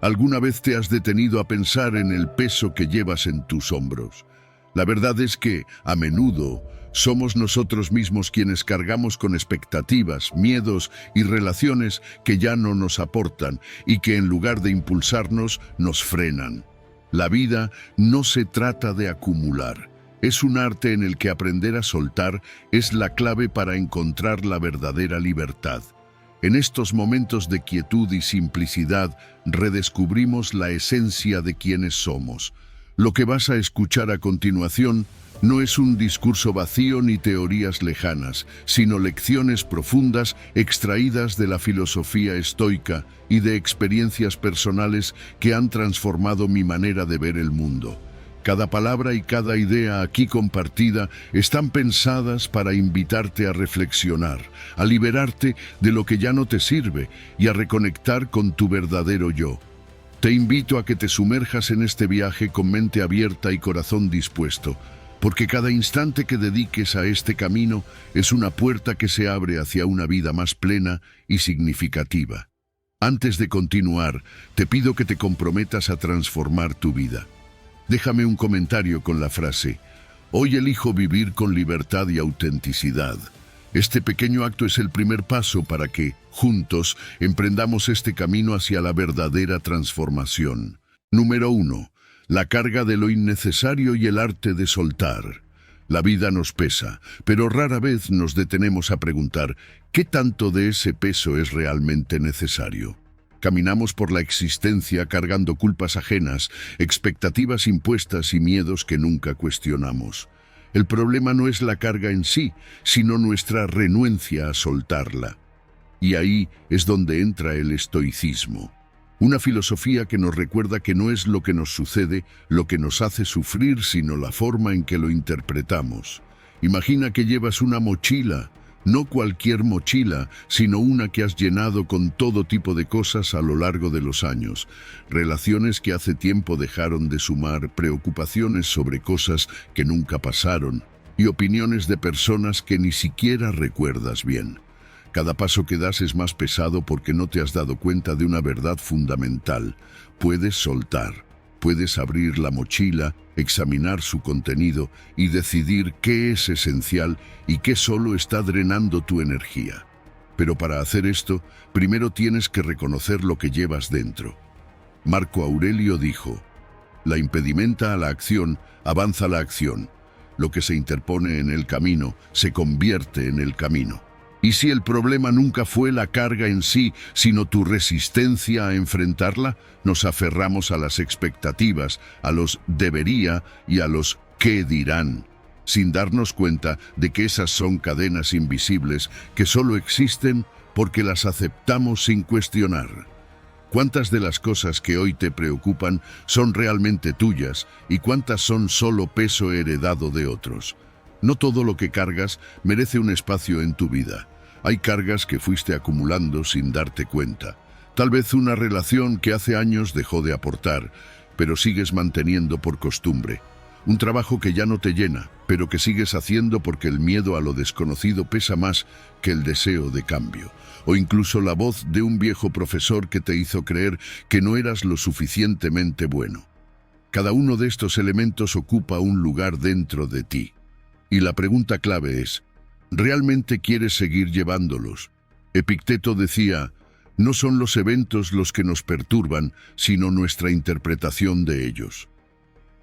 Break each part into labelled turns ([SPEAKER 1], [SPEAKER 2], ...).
[SPEAKER 1] ¿Alguna vez te has detenido a pensar en el peso que llevas en tus hombros? La verdad es que, a menudo, somos nosotros mismos quienes cargamos con expectativas, miedos y relaciones que ya no nos aportan y que en lugar de impulsarnos, nos frenan. La vida no se trata de acumular. Es un arte en el que aprender a soltar es la clave para encontrar la verdadera libertad. En estos momentos de quietud y simplicidad, redescubrimos la esencia de quienes somos. Lo que vas a escuchar a continuación no es un discurso vacío ni teorías lejanas, sino lecciones profundas extraídas de la filosofía estoica y de experiencias personales que han transformado mi manera de ver el mundo. Cada palabra y cada idea aquí compartida están pensadas para invitarte a reflexionar, a liberarte de lo que ya no te sirve y a reconectar con tu verdadero yo. Te invito a que te sumerjas en este viaje con mente abierta y corazón dispuesto, porque cada instante que dediques a este camino es una puerta que se abre hacia una vida más plena y significativa. Antes de continuar, te pido que te comprometas a transformar tu vida. Déjame un comentario con la frase: hoy elijo vivir con libertad y autenticidad. Este pequeño acto es el primer paso para que, juntos, emprendamos este camino hacia la verdadera transformación. Número 1. La carga de lo innecesario y el arte de soltar. La vida nos pesa, pero rara vez nos detenemos a preguntar ¿qué tanto de ese peso es realmente necesario? Caminamos por la existencia cargando culpas ajenas, expectativas impuestas y miedos que nunca cuestionamos. El problema no es la carga en sí, sino nuestra renuencia a soltarla. Y ahí es donde entra el estoicismo. Una filosofía que nos recuerda que no es lo que nos sucede lo que nos hace sufrir, sino la forma en que lo interpretamos. Imagina que llevas una mochila. No cualquier mochila, sino una que has llenado con todo tipo de cosas a lo largo de los años. Relaciones que hace tiempo dejaron de sumar, preocupaciones sobre cosas que nunca pasaron y opiniones de personas que ni siquiera recuerdas bien. Cada paso que das es más pesado porque no te has dado cuenta de una verdad fundamental. Puedes soltar. Puedes abrir la mochila, examinar su contenido y decidir qué es esencial y qué solo está drenando tu energía. Pero para hacer esto, primero tienes que reconocer lo que llevas dentro. Marco Aurelio dijo: la impedimenta a la acción avanza la acción. Lo que se interpone en el camino se convierte en el camino. ¿Y si el problema nunca fue la carga en sí, sino tu resistencia a enfrentarla? Nos aferramos a las expectativas, a los debería y a los qué dirán, sin darnos cuenta de que esas son cadenas invisibles que solo existen porque las aceptamos sin cuestionar. ¿Cuántas de las cosas que hoy te preocupan son realmente tuyas y cuántas son solo peso heredado de otros? No todo lo que cargas merece un espacio en tu vida. Hay cargas que fuiste acumulando sin darte cuenta. Tal vez una relación que hace años dejó de aportar, pero sigues manteniendo por costumbre. Un trabajo que ya no te llena, pero que sigues haciendo porque el miedo a lo desconocido pesa más que el deseo de cambio. O incluso la voz de un viejo profesor que te hizo creer que no eras lo suficientemente bueno. Cada uno de estos elementos ocupa un lugar dentro de ti. Y la pregunta clave es, ¿realmente quieres seguir llevándolos? Epicteto decía, no son los eventos los que nos perturban, sino nuestra interpretación de ellos.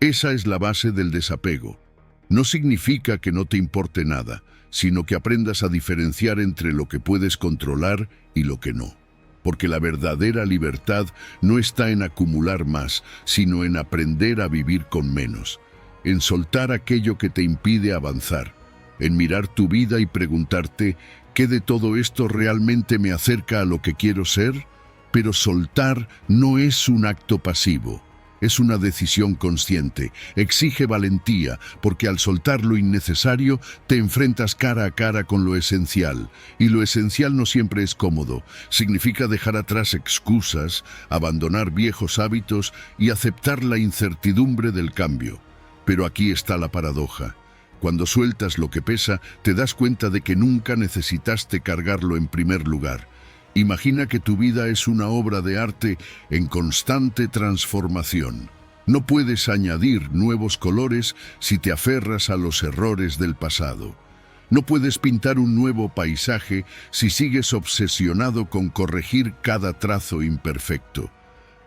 [SPEAKER 1] Esa es la base del desapego. No significa que no te importe nada, sino que aprendas a diferenciar entre lo que puedes controlar y lo que no. Porque la verdadera libertad no está en acumular más, sino en aprender a vivir con menos. En soltar aquello que te impide avanzar, en mirar tu vida y preguntarte, ¿qué de todo esto realmente me acerca a lo que quiero ser? Pero soltar no es un acto pasivo, es una decisión consciente, exige valentía, porque al soltar lo innecesario te enfrentas cara a cara con lo esencial, y lo esencial no siempre es cómodo, significa dejar atrás excusas, abandonar viejos hábitos y aceptar la incertidumbre del cambio. Pero aquí está la paradoja. Cuando sueltas lo que pesa, te das cuenta de que nunca necesitaste cargarlo en primer lugar. Imagina que tu vida es una obra de arte en constante transformación. No puedes añadir nuevos colores si te aferras a los errores del pasado. No puedes pintar un nuevo paisaje si sigues obsesionado con corregir cada trazo imperfecto.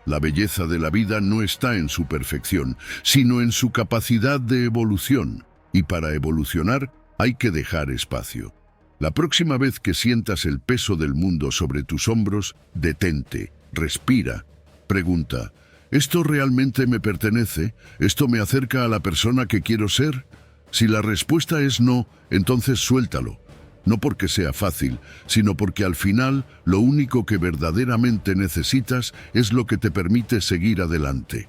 [SPEAKER 1] La belleza de la vida no está en su perfección, sino en su capacidad de evolución. Y para evolucionar hay que dejar espacio. La próxima vez que sientas el peso del mundo sobre tus hombros, detente, respira, pregunta: ¿esto realmente me pertenece? ¿Esto me acerca a la persona que quiero ser? Si la respuesta es no, entonces suéltalo. No porque sea fácil, sino porque al final lo único que verdaderamente necesitas es lo que te permite seguir adelante.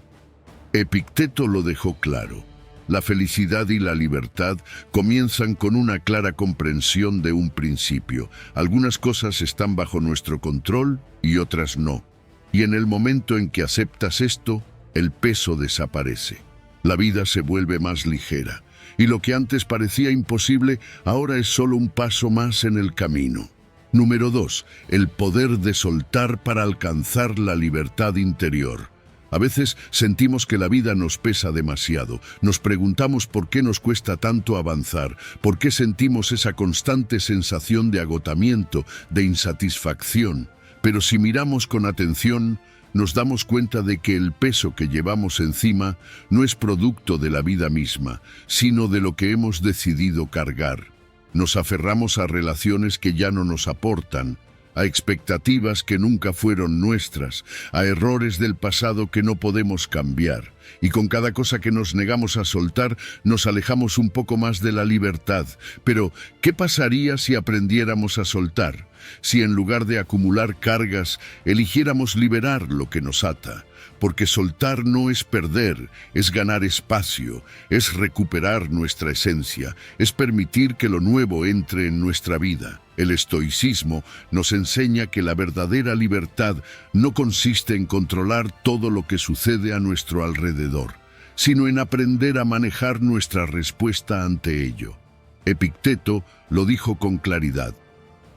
[SPEAKER 1] Epicteto lo dejó claro. La felicidad y la libertad comienzan con una clara comprensión de un principio. Algunas cosas están bajo nuestro control y otras no. Y en el momento en que aceptas esto, el peso desaparece. La vida se vuelve más ligera. Y lo que antes parecía imposible, ahora es solo un paso más en el camino. Número 2. El poder de soltar para alcanzar la libertad interior. A veces sentimos que la vida nos pesa demasiado. Nos preguntamos por qué nos cuesta tanto avanzar, por qué sentimos esa constante sensación de agotamiento, de insatisfacción. Pero si miramos con atención, nos damos cuenta de que el peso que llevamos encima no es producto de la vida misma, sino de lo que hemos decidido cargar. Nos aferramos a relaciones que ya no nos aportan, a expectativas que nunca fueron nuestras, a errores del pasado que no podemos cambiar. Y con cada cosa que nos negamos a soltar, nos alejamos un poco más de la libertad. Pero, ¿qué pasaría si aprendiéramos a soltar? Si en lugar de acumular cargas, eligiéramos liberar lo que nos ata. Porque soltar no es perder, es ganar espacio, es recuperar nuestra esencia, es permitir que lo nuevo entre en nuestra vida. El estoicismo nos enseña que la verdadera libertad no consiste en controlar todo lo que sucede a nuestro alrededor, sino en aprender a manejar nuestra respuesta ante ello. Epicteto lo dijo con claridad: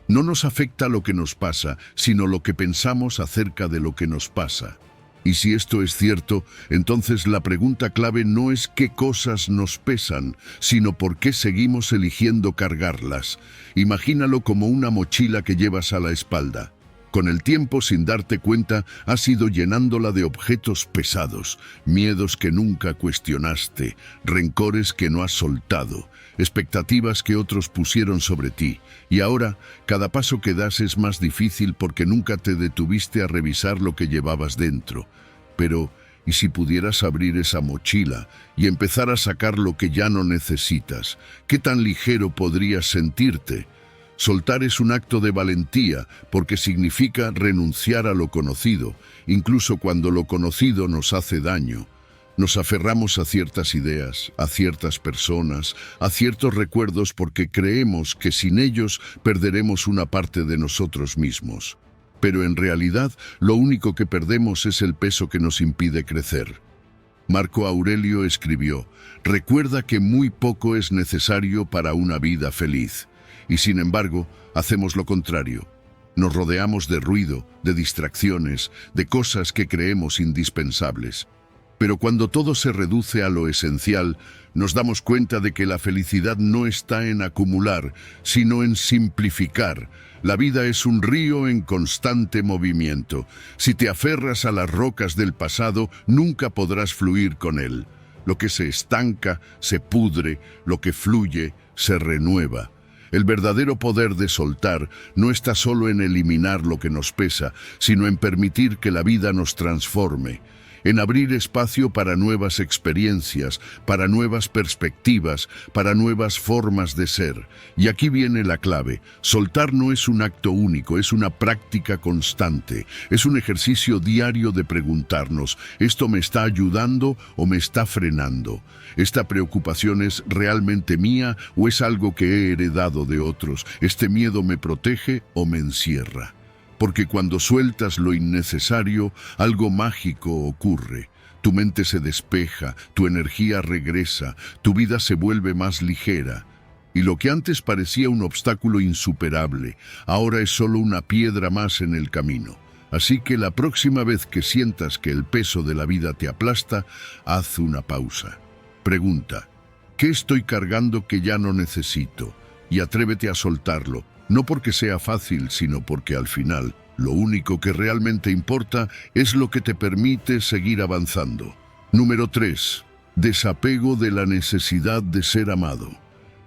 [SPEAKER 1] no nos afecta lo que nos pasa, sino lo que pensamos acerca de lo que nos pasa. Y si esto es cierto, entonces la pregunta clave no es qué cosas nos pesan, sino por qué seguimos eligiendo cargarlas. Imagínalo como una mochila que llevas a la espalda. Con el tiempo, sin darte cuenta, has ido llenándola de objetos pesados, miedos que nunca cuestionaste, rencores que no has soltado, expectativas que otros pusieron sobre ti. Y ahora, cada paso que das es más difícil porque nunca te detuviste a revisar lo que llevabas dentro. Pero, ¿y si pudieras abrir esa mochila y empezar a sacar lo que ya no necesitas? ¿Qué tan ligero podrías sentirte? Soltar es un acto de valentía porque significa renunciar a lo conocido, incluso cuando lo conocido nos hace daño. Nos aferramos a ciertas ideas, a ciertas personas, a ciertos recuerdos porque creemos que sin ellos perderemos una parte de nosotros mismos. Pero en realidad, lo único que perdemos es el peso que nos impide crecer. Marco Aurelio escribió: «Recuerda que muy poco es necesario para una vida feliz». Y sin embargo, hacemos lo contrario. Nos rodeamos de ruido, de distracciones, de cosas que creemos indispensables. Pero cuando todo se reduce a lo esencial, nos damos cuenta de que la felicidad no está en acumular, sino en simplificar. La vida es un río en constante movimiento. Si te aferras a las rocas del pasado, nunca podrás fluir con él. Lo que se estanca, se pudre, lo que fluye, se renueva. El verdadero poder de soltar no está solo en eliminar lo que nos pesa, sino en permitir que la vida nos transforme, en abrir espacio para nuevas experiencias, para nuevas perspectivas, para nuevas formas de ser. Y aquí viene la clave: soltar no es un acto único, es una práctica constante, es un ejercicio diario de preguntarnos: ¿esto me está ayudando o me está frenando? ¿Esta preocupación es realmente mía o es algo que he heredado de otros? ¿Este miedo me protege o me encierra? Porque cuando sueltas lo innecesario, algo mágico ocurre. Tu mente se despeja, tu energía regresa, tu vida se vuelve más ligera. Y lo que antes parecía un obstáculo insuperable, ahora es solo una piedra más en el camino. Así que la próxima vez que sientas que el peso de la vida te aplasta, haz una pausa. Pregunta, ¿qué estoy cargando que ya no necesito? Y atrévete a soltarlo, no porque sea fácil, sino porque al final, lo único que realmente importa es lo que te permite seguir avanzando. Número 3. Desapego de la necesidad de ser amado.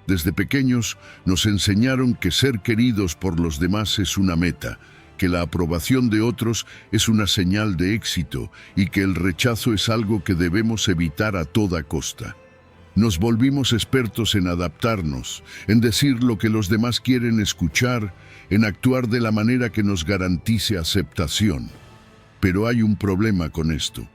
[SPEAKER 1] Desde pequeños nos enseñaron que ser queridos por los demás es una meta, que la aprobación de otros es una señal de éxito y que el rechazo es algo que debemos evitar a toda costa. Nos volvimos expertos en adaptarnos, en decir lo que los demás quieren escuchar, en actuar de la manera que nos garantice aceptación. Pero hay un problema con esto.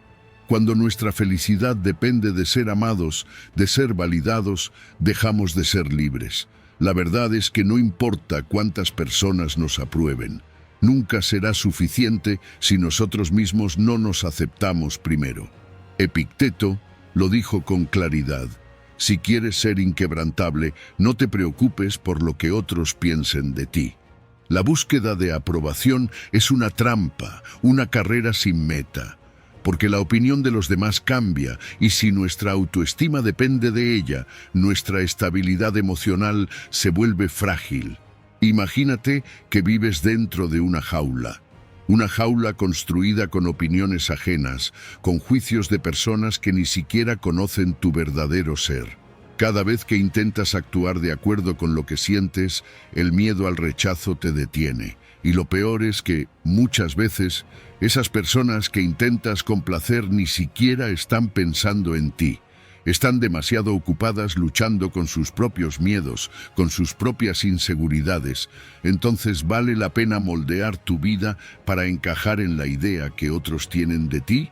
[SPEAKER 1] Cuando nuestra felicidad depende de ser amados, de ser validados, dejamos de ser libres. La verdad es que no importa cuántas personas nos aprueben. Nunca será suficiente si nosotros mismos no nos aceptamos primero. Epicteto lo dijo con claridad. Si quieres ser inquebrantable, no te preocupes por lo que otros piensen de ti. La búsqueda de aprobación es una trampa, una carrera sin meta, porque la opinión de los demás cambia y si nuestra autoestima depende de ella, nuestra estabilidad emocional se vuelve frágil. Imagínate que vives dentro de una jaula construida con opiniones ajenas, con juicios de personas que ni siquiera conocen tu verdadero ser. Cada vez que intentas actuar de acuerdo con lo que sientes, el miedo al rechazo te detiene. Y lo peor es que, muchas veces, esas personas que intentas complacer ni siquiera están pensando en ti. Están demasiado ocupadas luchando con sus propios miedos, con sus propias inseguridades. Entonces, ¿vale la pena moldear tu vida para encajar en la idea que otros tienen de ti?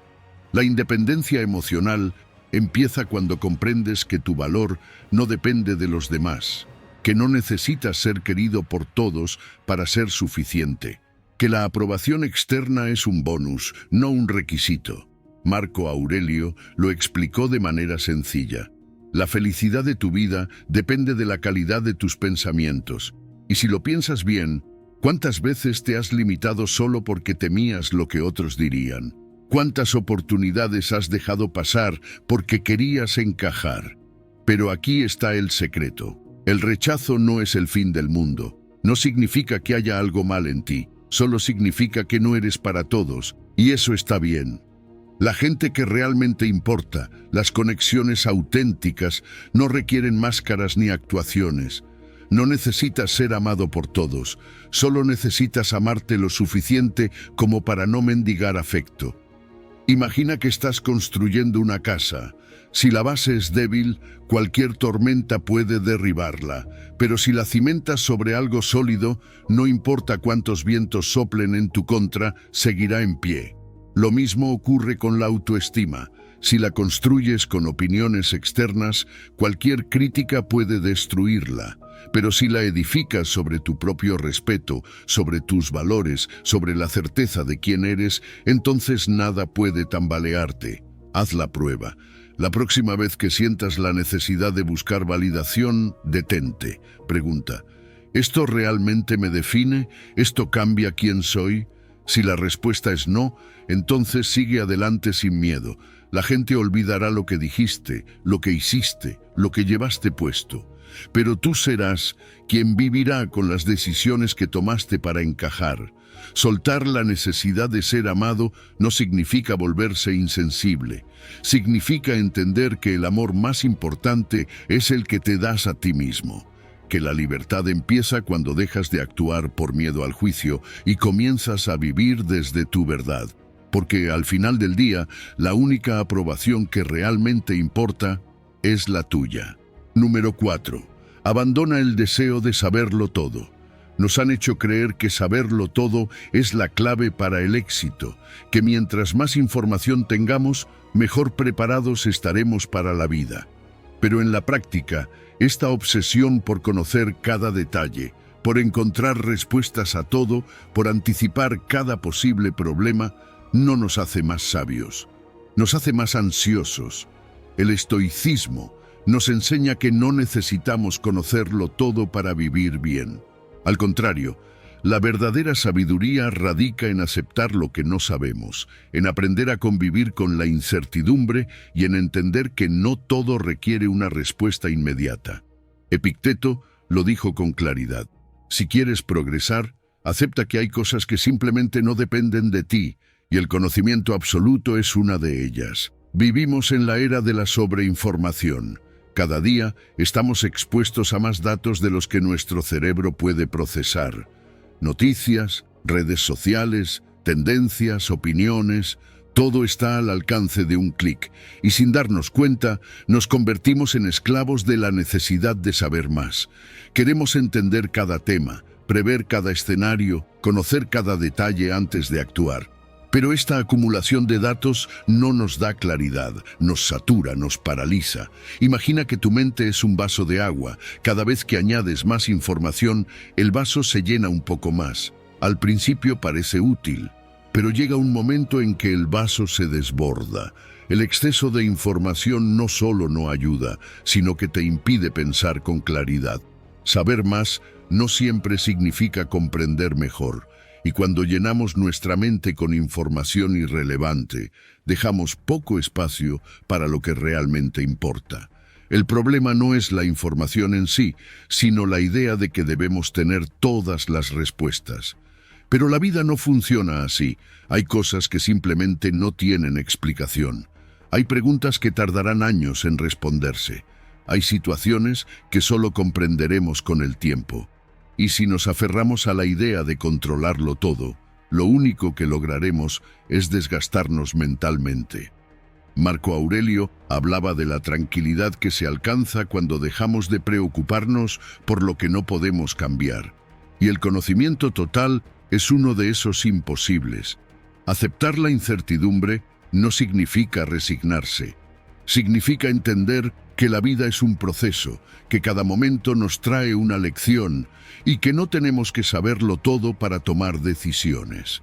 [SPEAKER 1] La independencia emocional empieza cuando comprendes que tu valor no depende de los demás, que no necesitas ser querido por todos para ser suficiente, que la aprobación externa es un bonus, no un requisito. Marco Aurelio lo explicó de manera sencilla. La felicidad de tu vida depende de la calidad de tus pensamientos. Y si lo piensas bien, ¿cuántas veces te has limitado solo porque temías lo que otros dirían? ¿Cuántas oportunidades has dejado pasar porque querías encajar? Pero aquí está el secreto. El rechazo no es el fin del mundo. No significa que haya algo mal en ti. Solo significa que no eres para todos. Y eso está bien. La gente que realmente importa, las conexiones auténticas, no requieren máscaras ni actuaciones. No necesitas ser amado por todos, solo necesitas amarte lo suficiente como para no mendigar afecto. Imagina que estás construyendo una casa. Si la base es débil, cualquier tormenta puede derribarla, pero si la cimentas sobre algo sólido, no importa cuántos vientos soplen en tu contra, seguirá en pie. Lo mismo ocurre con la autoestima. Si la construyes con opiniones externas, cualquier crítica puede destruirla. Pero si la edificas sobre tu propio respeto, sobre tus valores, sobre la certeza de quién eres, entonces nada puede tambalearte. Haz la prueba. La próxima vez que sientas la necesidad de buscar validación, detente. Pregunta, ¿esto realmente me define? ¿Esto cambia quién soy? Si la respuesta es no, entonces sigue adelante sin miedo. La gente olvidará lo que dijiste, lo que hiciste, lo que llevaste puesto. Pero tú serás quien vivirá con las decisiones que tomaste para encajar. Soltar la necesidad de ser amado no significa volverse insensible. Significa entender que el amor más importante es el que te das a ti mismo. Que la libertad empieza cuando dejas de actuar por miedo al juicio y comienzas a vivir desde tu verdad. Porque al final del día, la única aprobación que realmente importa es la tuya. Número 4. Abandona el deseo de saberlo todo. Nos han hecho creer que saberlo todo es la clave para el éxito, que mientras más información tengamos, mejor preparados estaremos para la vida. Pero en la práctica, esta obsesión por conocer cada detalle, por encontrar respuestas a todo, por anticipar cada posible problema, no nos hace más sabios, nos hace más ansiosos. El estoicismo, nos enseña que no necesitamos conocerlo todo para vivir bien. Al contrario, la verdadera sabiduría radica en aceptar lo que no sabemos, en aprender a convivir con la incertidumbre y en entender que no todo requiere una respuesta inmediata. Epicteto lo dijo con claridad. Si quieres progresar, acepta que hay cosas que simplemente no dependen de ti, y el conocimiento absoluto es una de ellas. Vivimos en la era de la sobreinformación. Cada día estamos expuestos a más datos de los que nuestro cerebro puede procesar. Noticias, redes sociales, tendencias, opiniones, todo está al alcance de un clic, y sin darnos cuenta, nos convertimos en esclavos de la necesidad de saber más. Queremos entender cada tema, prever cada escenario, conocer cada detalle antes de actuar. Pero esta acumulación de datos no nos da claridad, nos satura, nos paraliza. Imagina que tu mente es un vaso de agua. Cada vez que añades más información, el vaso se llena un poco más. Al principio parece útil, pero llega un momento en que el vaso se desborda. El exceso de información no solo no ayuda, sino que te impide pensar con claridad. Saber más no siempre significa comprender mejor. Y cuando llenamos nuestra mente con información irrelevante, dejamos poco espacio para lo que realmente importa. El problema no es la información en sí, sino la idea de que debemos tener todas las respuestas. Pero la vida no funciona así. Hay cosas que simplemente no tienen explicación. Hay preguntas que tardarán años en responderse. Hay situaciones que solo comprenderemos con el tiempo. Y si nos aferramos a la idea de controlarlo todo, lo único que lograremos es desgastarnos mentalmente. Marco Aurelio hablaba de la tranquilidad que se alcanza cuando dejamos de preocuparnos por lo que no podemos cambiar. Y el conocimiento total es uno de esos imposibles. Aceptar la incertidumbre no significa resignarse. Significa entender que la vida es un proceso, que cada momento nos trae una lección y que no tenemos que saberlo todo para tomar decisiones.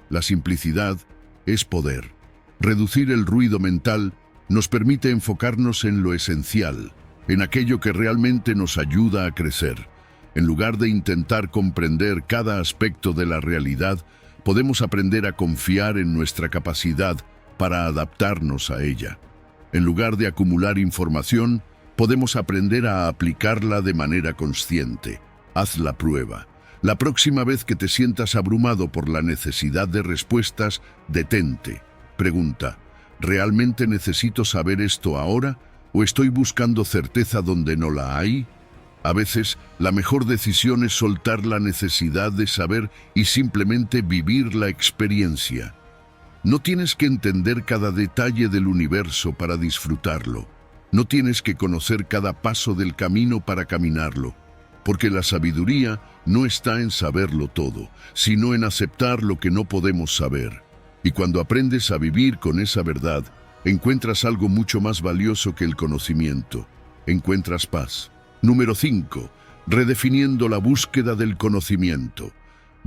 [SPEAKER 1] La simplicidad es poder. Reducir el ruido mental nos permite enfocarnos en lo esencial, en aquello que realmente nos ayuda a crecer. En lugar de intentar comprender cada aspecto de la realidad, podemos aprender a confiar en nuestra capacidad para adaptarnos a ella. En lugar de acumular información, podemos aprender a aplicarla de manera consciente. Haz la prueba. La próxima vez que te sientas abrumado por la necesidad de respuestas, detente. Pregunta, ¿realmente necesito saber esto ahora o estoy buscando certeza donde no la hay? A veces, la mejor decisión es soltar la necesidad de saber y simplemente vivir la experiencia. No tienes que entender cada detalle del universo para disfrutarlo. No tienes que conocer cada paso del camino para caminarlo, porque la sabiduría no está en saberlo todo, sino en aceptar lo que no podemos saber. Y cuando aprendes a vivir con esa verdad, encuentras algo mucho más valioso que el conocimiento. Encuentras paz. Número 5. Redefiniendo la búsqueda del conocimiento.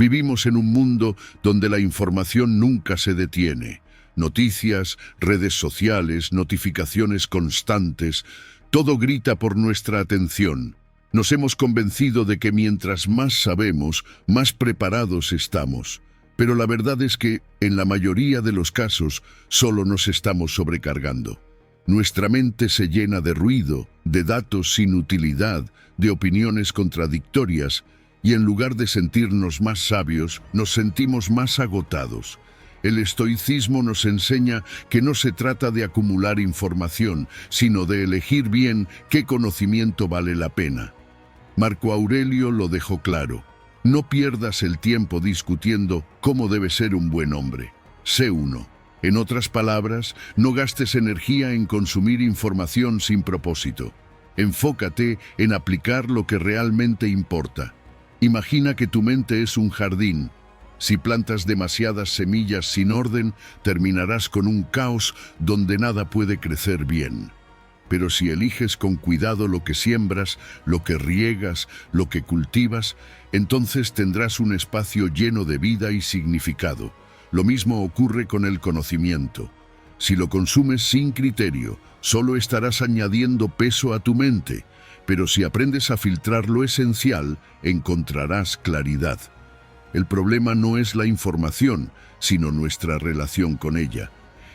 [SPEAKER 1] Vivimos en un mundo donde la información nunca se detiene. Noticias, redes sociales, notificaciones constantes, todo grita por nuestra atención. Nos hemos convencido de que mientras más sabemos, más preparados estamos. Pero la verdad es que, en la mayoría de los casos, solo nos estamos sobrecargando. Nuestra mente se llena de ruido, de datos sin utilidad, de opiniones contradictorias, y en lugar de sentirnos más sabios, nos sentimos más agotados. El estoicismo nos enseña que no se trata de acumular información, sino de elegir bien qué conocimiento vale la pena. Marco Aurelio lo dejó claro. No pierdas el tiempo discutiendo cómo debe ser un buen hombre. Sé uno. En otras palabras, no gastes energía en consumir información sin propósito. Enfócate en aplicar lo que realmente importa. Imagina que tu mente es un jardín. Si plantas demasiadas semillas sin orden, terminarás con un caos donde nada puede crecer bien. Pero si eliges con cuidado lo que siembras, lo que riegas, lo que cultivas, entonces tendrás un espacio lleno de vida y significado. Lo mismo ocurre con el conocimiento. Si lo consumes sin criterio, solo estarás añadiendo peso a tu mente, pero si aprendes a filtrar lo esencial, encontrarás claridad. El problema no es la información, sino nuestra relación con ella.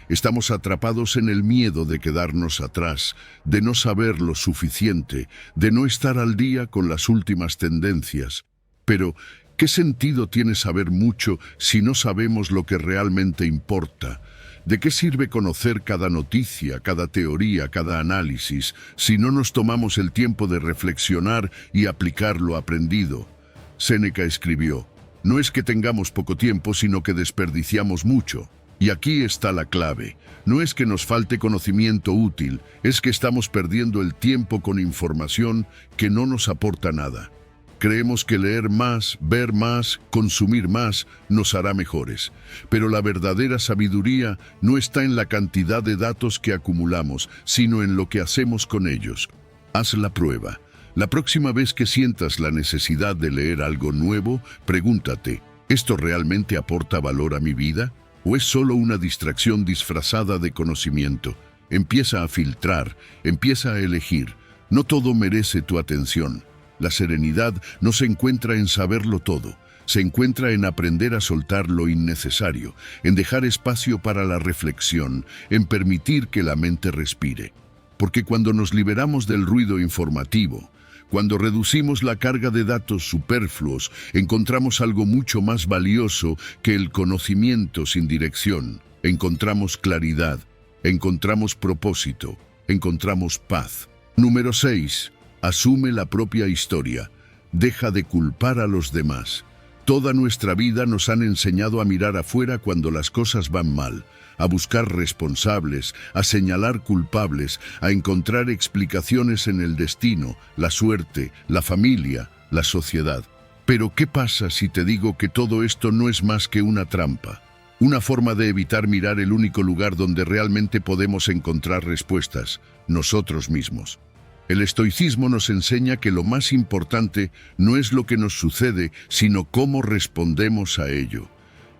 [SPEAKER 1] Estamos atrapados en el miedo de quedarnos atrás, de no saber lo suficiente, de no estar al día con las últimas tendencias. Pero, ¿qué sentido tiene saber mucho si no sabemos lo que realmente importa? ¿De qué sirve conocer cada noticia, cada teoría, cada análisis, si no nos tomamos el tiempo de reflexionar y aplicar lo aprendido? Séneca escribió: no es que tengamos poco tiempo, sino que desperdiciamos mucho. Y aquí está la clave. No es que nos falte conocimiento útil, es que estamos perdiendo el tiempo con información que no nos aporta nada. Creemos que leer más, ver más, consumir más nos hará mejores. Pero la verdadera sabiduría no está en la cantidad de datos que acumulamos, sino en lo que hacemos con ellos. Haz la prueba. La próxima vez que sientas la necesidad de leer algo nuevo, pregúntate: ¿esto realmente aporta valor a mi vida? ¿O es solo una distracción disfrazada de conocimiento? Empieza a filtrar, empieza a elegir. No todo merece tu atención. La serenidad no se encuentra en saberlo todo, se encuentra en aprender a soltar lo innecesario, en dejar espacio para la reflexión, en permitir que la mente respire. Porque cuando nos liberamos del ruido informativo, cuando reducimos la carga de datos superfluos, encontramos algo mucho más valioso que el conocimiento sin dirección. Encontramos claridad, encontramos propósito, encontramos paz. Número 6. Asume la propia historia. Deja de culpar a los demás. Toda nuestra vida nos han enseñado a mirar afuera cuando las cosas van mal, a buscar responsables, a señalar culpables, a encontrar explicaciones en el destino, la suerte, la familia, la sociedad. Pero ¿qué pasa si te digo que todo esto no es más que una trampa? Una forma de evitar mirar el único lugar donde realmente podemos encontrar respuestas: nosotros mismos. El estoicismo nos enseña que lo más importante no es lo que nos sucede, sino cómo respondemos a ello.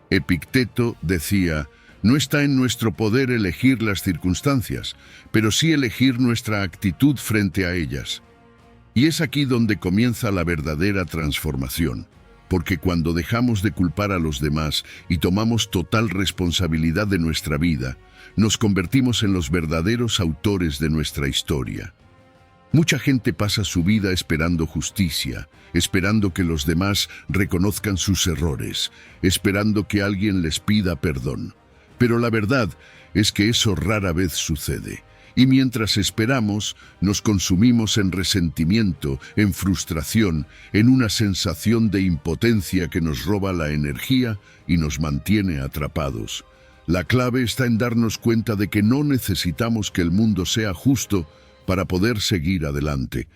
[SPEAKER 1] Epicteto decía: no está en nuestro poder elegir las circunstancias, pero sí elegir nuestra actitud frente a ellas. Y es aquí donde comienza la verdadera transformación, porque cuando dejamos de culpar a los demás y tomamos total responsabilidad de nuestra vida, nos convertimos en los verdaderos autores de nuestra historia. Mucha gente pasa su vida esperando justicia, esperando que los demás reconozcan sus errores, esperando que alguien les pida perdón. Pero la verdad es que eso rara vez sucede. Y mientras esperamos, nos consumimos en resentimiento, en frustración, en una sensación de impotencia que nos roba la energía y nos mantiene atrapados. La clave está en darnos cuenta de que no necesitamos que el mundo sea justo para poder seguir adelante.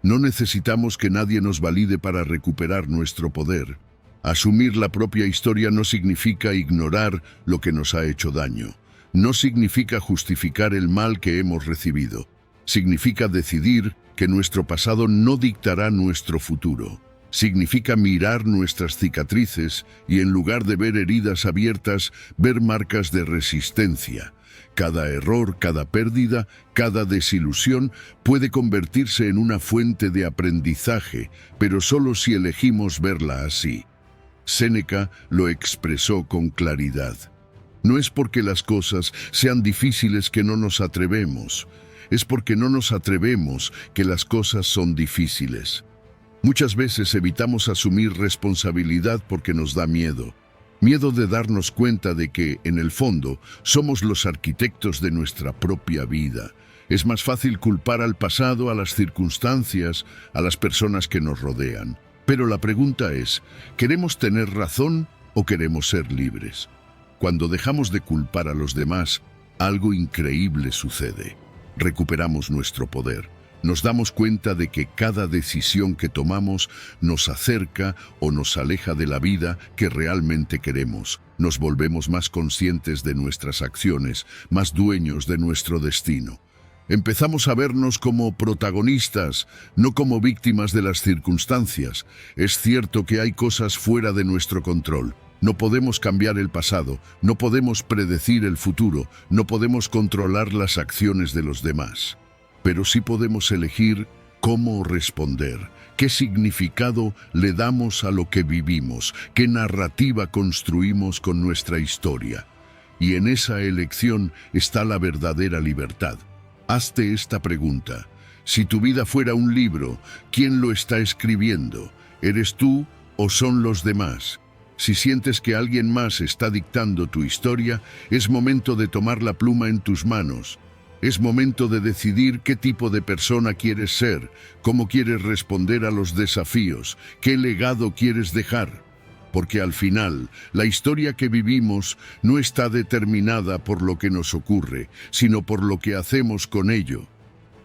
[SPEAKER 1] No necesitamos que nadie nos valide para recuperar nuestro poder. Asumir la propia historia no significa ignorar lo que nos ha hecho daño. No significa justificar el mal que hemos recibido. Significa decidir que nuestro pasado no dictará nuestro futuro. Significa mirar nuestras cicatrices y, en lugar de ver heridas abiertas, ver marcas de resistencia. Cada error, cada pérdida, cada desilusión puede convertirse en una fuente de aprendizaje, pero solo si elegimos verla así. Séneca lo expresó con claridad. No es porque las cosas sean difíciles que no nos atrevemos. Es porque no nos atrevemos que las cosas son difíciles. Muchas veces evitamos asumir responsabilidad porque nos da miedo. Miedo de darnos cuenta de que, en el fondo, somos los arquitectos de nuestra propia vida. Es más fácil culpar al pasado, a las circunstancias, a las personas que nos rodean. Pero la pregunta es: ¿queremos tener razón o queremos ser libres? Cuando dejamos de culpar a los demás, algo increíble sucede. Recuperamos nuestro poder. Nos damos cuenta de que cada decisión que tomamos nos acerca o nos aleja de la vida que realmente queremos. Nos volvemos más conscientes de nuestras acciones, más dueños de nuestro destino. Empezamos a vernos como protagonistas, no como víctimas de las circunstancias. Es cierto que hay cosas fuera de nuestro control, No podemos cambiar el pasado, no podemos predecir el futuro, no podemos controlar las acciones de los demás. Pero sí podemos elegir cómo responder, qué significado le damos a lo que vivimos, qué narrativa construimos con nuestra historia. Y en esa elección está la verdadera libertad. Hazte esta pregunta. Si tu vida fuera un libro, ¿quién lo está escribiendo? ¿Eres tú o son los demás? Si sientes que alguien más está dictando tu historia, es momento de tomar la pluma en tus manos. Es momento de decidir qué tipo de persona quieres ser, cómo quieres responder a los desafíos, qué legado quieres dejar. Porque al final, la historia que vivimos no está determinada por lo que nos ocurre, sino por lo que hacemos con ello.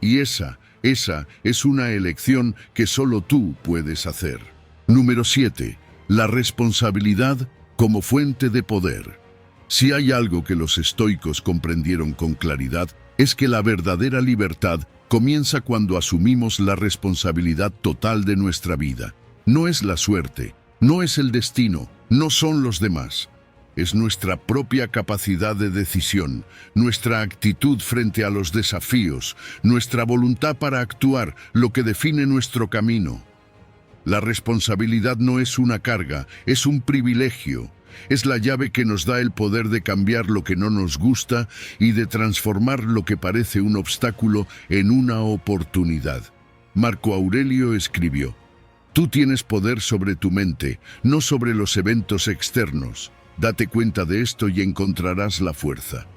[SPEAKER 1] Y esa es una elección que solo tú puedes hacer. Número 7. La responsabilidad como fuente de poder. Si hay algo que los estoicos comprendieron con claridad, es que la verdadera libertad comienza cuando asumimos la responsabilidad total de nuestra vida. No es la suerte, no es el destino, no son los demás. Es nuestra propia capacidad de decisión, nuestra actitud frente a los desafíos, nuestra voluntad para actuar, lo que define nuestro camino. La responsabilidad no es una carga, es un privilegio. Es la llave que nos da el poder de cambiar lo que no nos gusta y de transformar lo que parece un obstáculo en una oportunidad. Marco Aurelio escribió: «Tú tienes poder sobre tu mente, no sobre los eventos externos. Date cuenta de esto y encontrarás la fuerza».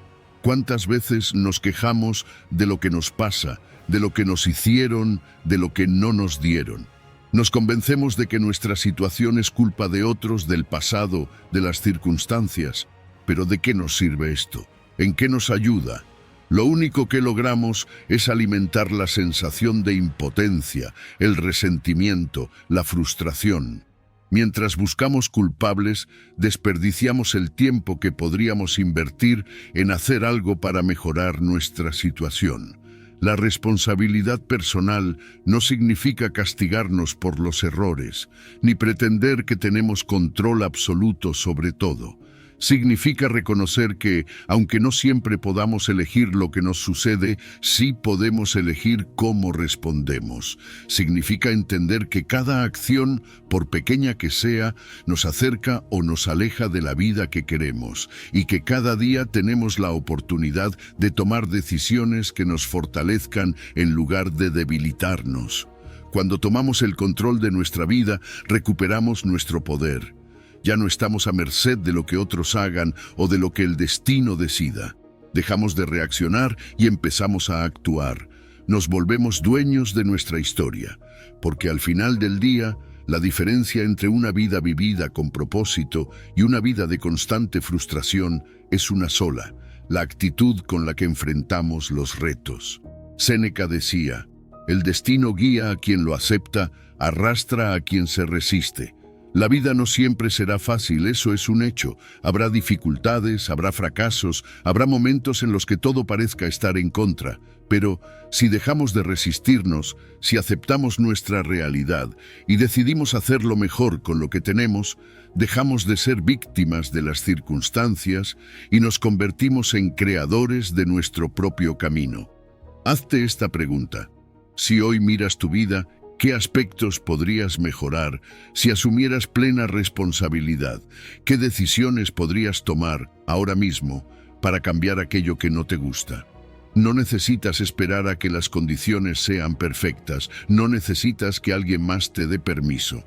[SPEAKER 1] ¿Cuántas veces nos quejamos de lo que nos pasa, de lo que nos hicieron, de lo que no nos dieron? Nos convencemos de que nuestra situación es culpa de otros, del pasado, de las circunstancias. Pero ¿de qué nos sirve esto? ¿En qué nos ayuda? Lo único que logramos es alimentar la sensación de impotencia, el resentimiento, la frustración. Mientras buscamos culpables, desperdiciamos el tiempo que podríamos invertir en hacer algo para mejorar nuestra situación. La responsabilidad personal no significa castigarnos por los errores, ni pretender que tenemos control absoluto sobre todo. Significa reconocer que, aunque no siempre podamos elegir lo que nos sucede, sí podemos elegir cómo respondemos. Significa entender que cada acción, por pequeña que sea, nos acerca o nos aleja de la vida que queremos, y que cada día tenemos la oportunidad de tomar decisiones que nos fortalezcan en lugar de debilitarnos. Cuando tomamos el control de nuestra vida, recuperamos nuestro poder. Ya no estamos a merced de lo que otros hagan o de lo que el destino decida. Dejamos de reaccionar y empezamos a actuar. Nos volvemos dueños de nuestra historia, porque al final del día, la diferencia entre una vida vivida con propósito y una vida de constante frustración es una sola: la actitud con la que enfrentamos los retos. Séneca decía: «El destino guía a quien lo acepta, arrastra a quien se resiste». La vida no siempre será fácil, eso es un hecho. Habrá dificultades, habrá fracasos, habrá momentos en los que todo parezca estar en contra. Pero si dejamos de resistirnos, si aceptamos nuestra realidad y decidimos hacerlo mejor con lo que tenemos, dejamos de ser víctimas de las circunstancias y nos convertimos en creadores de nuestro propio camino. Hazte esta pregunta. Si hoy miras tu vida, ¿qué aspectos podrías mejorar si asumieras plena responsabilidad? ¿Qué decisiones podrías tomar ahora mismo para cambiar aquello que no te gusta? No necesitas esperar a que las condiciones sean perfectas, no necesitas que alguien más te dé permiso.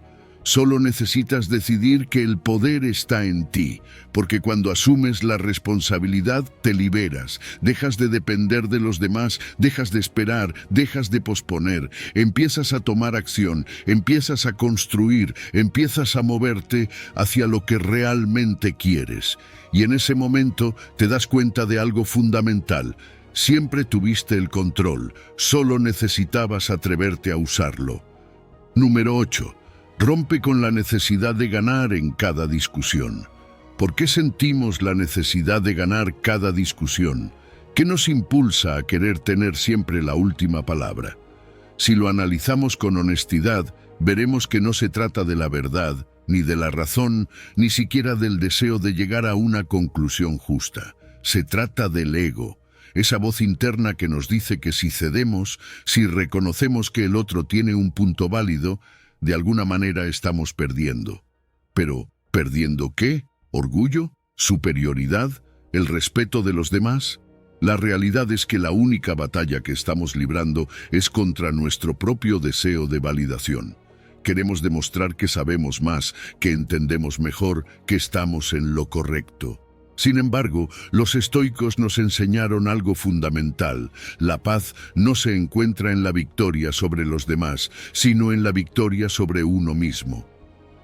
[SPEAKER 1] Solo necesitas decidir que el poder está en ti, porque cuando asumes la responsabilidad te liberas, dejas de depender de los demás, dejas de esperar, dejas de posponer, empiezas a tomar acción, empiezas a construir, empiezas a moverte hacia lo que realmente quieres. Y en ese momento te das cuenta de algo fundamental. Siempre tuviste el control, solo necesitabas atreverte a usarlo. Número 8. Rompe con la necesidad de ganar en cada discusión. ¿Por qué sentimos la necesidad de ganar cada discusión? ¿Qué nos impulsa a querer tener siempre la última palabra? Si lo analizamos con honestidad, veremos que no se trata de la verdad, ni de la razón, ni siquiera del deseo de llegar a una conclusión justa. Se trata del ego, esa voz interna que nos dice que si cedemos, si reconocemos que el otro tiene un punto válido, de alguna manera estamos perdiendo. Pero, ¿perdiendo qué? ¿Orgullo? ¿Superioridad? ¿El respeto de los demás? La realidad es que la única batalla que estamos librando es contra nuestro propio deseo de validación. Queremos demostrar que sabemos más, que entendemos mejor, que estamos en lo correcto. Sin embargo, los estoicos nos enseñaron algo fundamental. La paz no se encuentra en la victoria sobre los demás, sino en la victoria sobre uno mismo.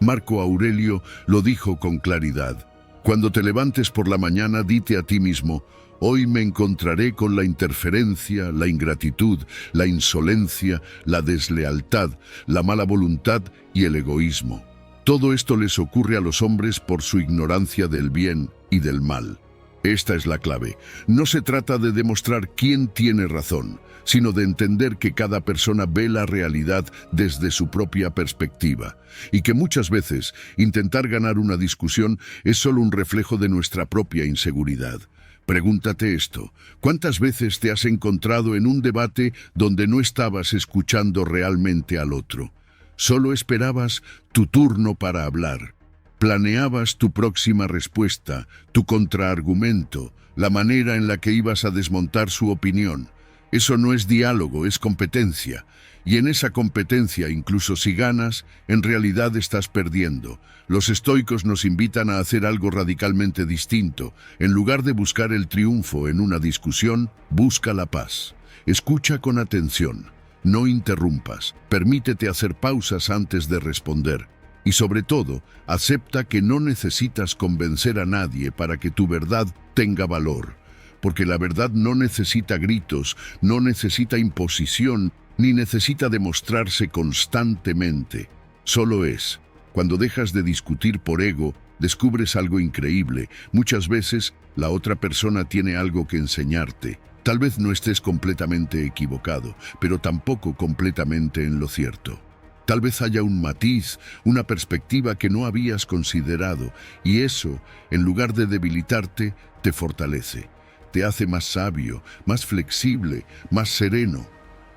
[SPEAKER 1] Marco Aurelio lo dijo con claridad. Cuando te levantes por la mañana, dite a ti mismo: hoy me encontraré con la interferencia, la ingratitud, la insolencia, la deslealtad, la mala voluntad y el egoísmo. Todo esto les ocurre a los hombres por su ignorancia del bien y del mal. Esta es la clave. No se trata de demostrar quién tiene razón, sino de entender que cada persona ve la realidad desde su propia perspectiva, y que muchas veces intentar ganar una discusión es solo un reflejo de nuestra propia inseguridad. Pregúntate esto: ¿cuántas veces te has encontrado en un debate donde no estabas escuchando realmente al otro? Solo esperabas tu turno para hablar. Planeabas tu próxima respuesta, tu contraargumento, la manera en la que ibas a desmontar su opinión. Eso no es diálogo, es competencia. Y en esa competencia, incluso si ganas, en realidad estás perdiendo. Los estoicos nos invitan a hacer algo radicalmente distinto. En lugar de buscar el triunfo en una discusión, busca la paz. Escucha con atención. No interrumpas. Permítete hacer pausas antes de responder. Y sobre todo, acepta que no necesitas convencer a nadie para que tu verdad tenga valor. Porque la verdad no necesita gritos, no necesita imposición, ni necesita demostrarse constantemente. Solo es. Cuando dejas de discutir por ego, descubres algo increíble. Muchas veces, la otra persona tiene algo que enseñarte. Tal vez no estés completamente equivocado, pero tampoco completamente en lo cierto. Tal vez haya un matiz, una perspectiva que no habías considerado, y eso, en lugar de debilitarte, te fortalece. Te hace más sabio, más flexible, más sereno.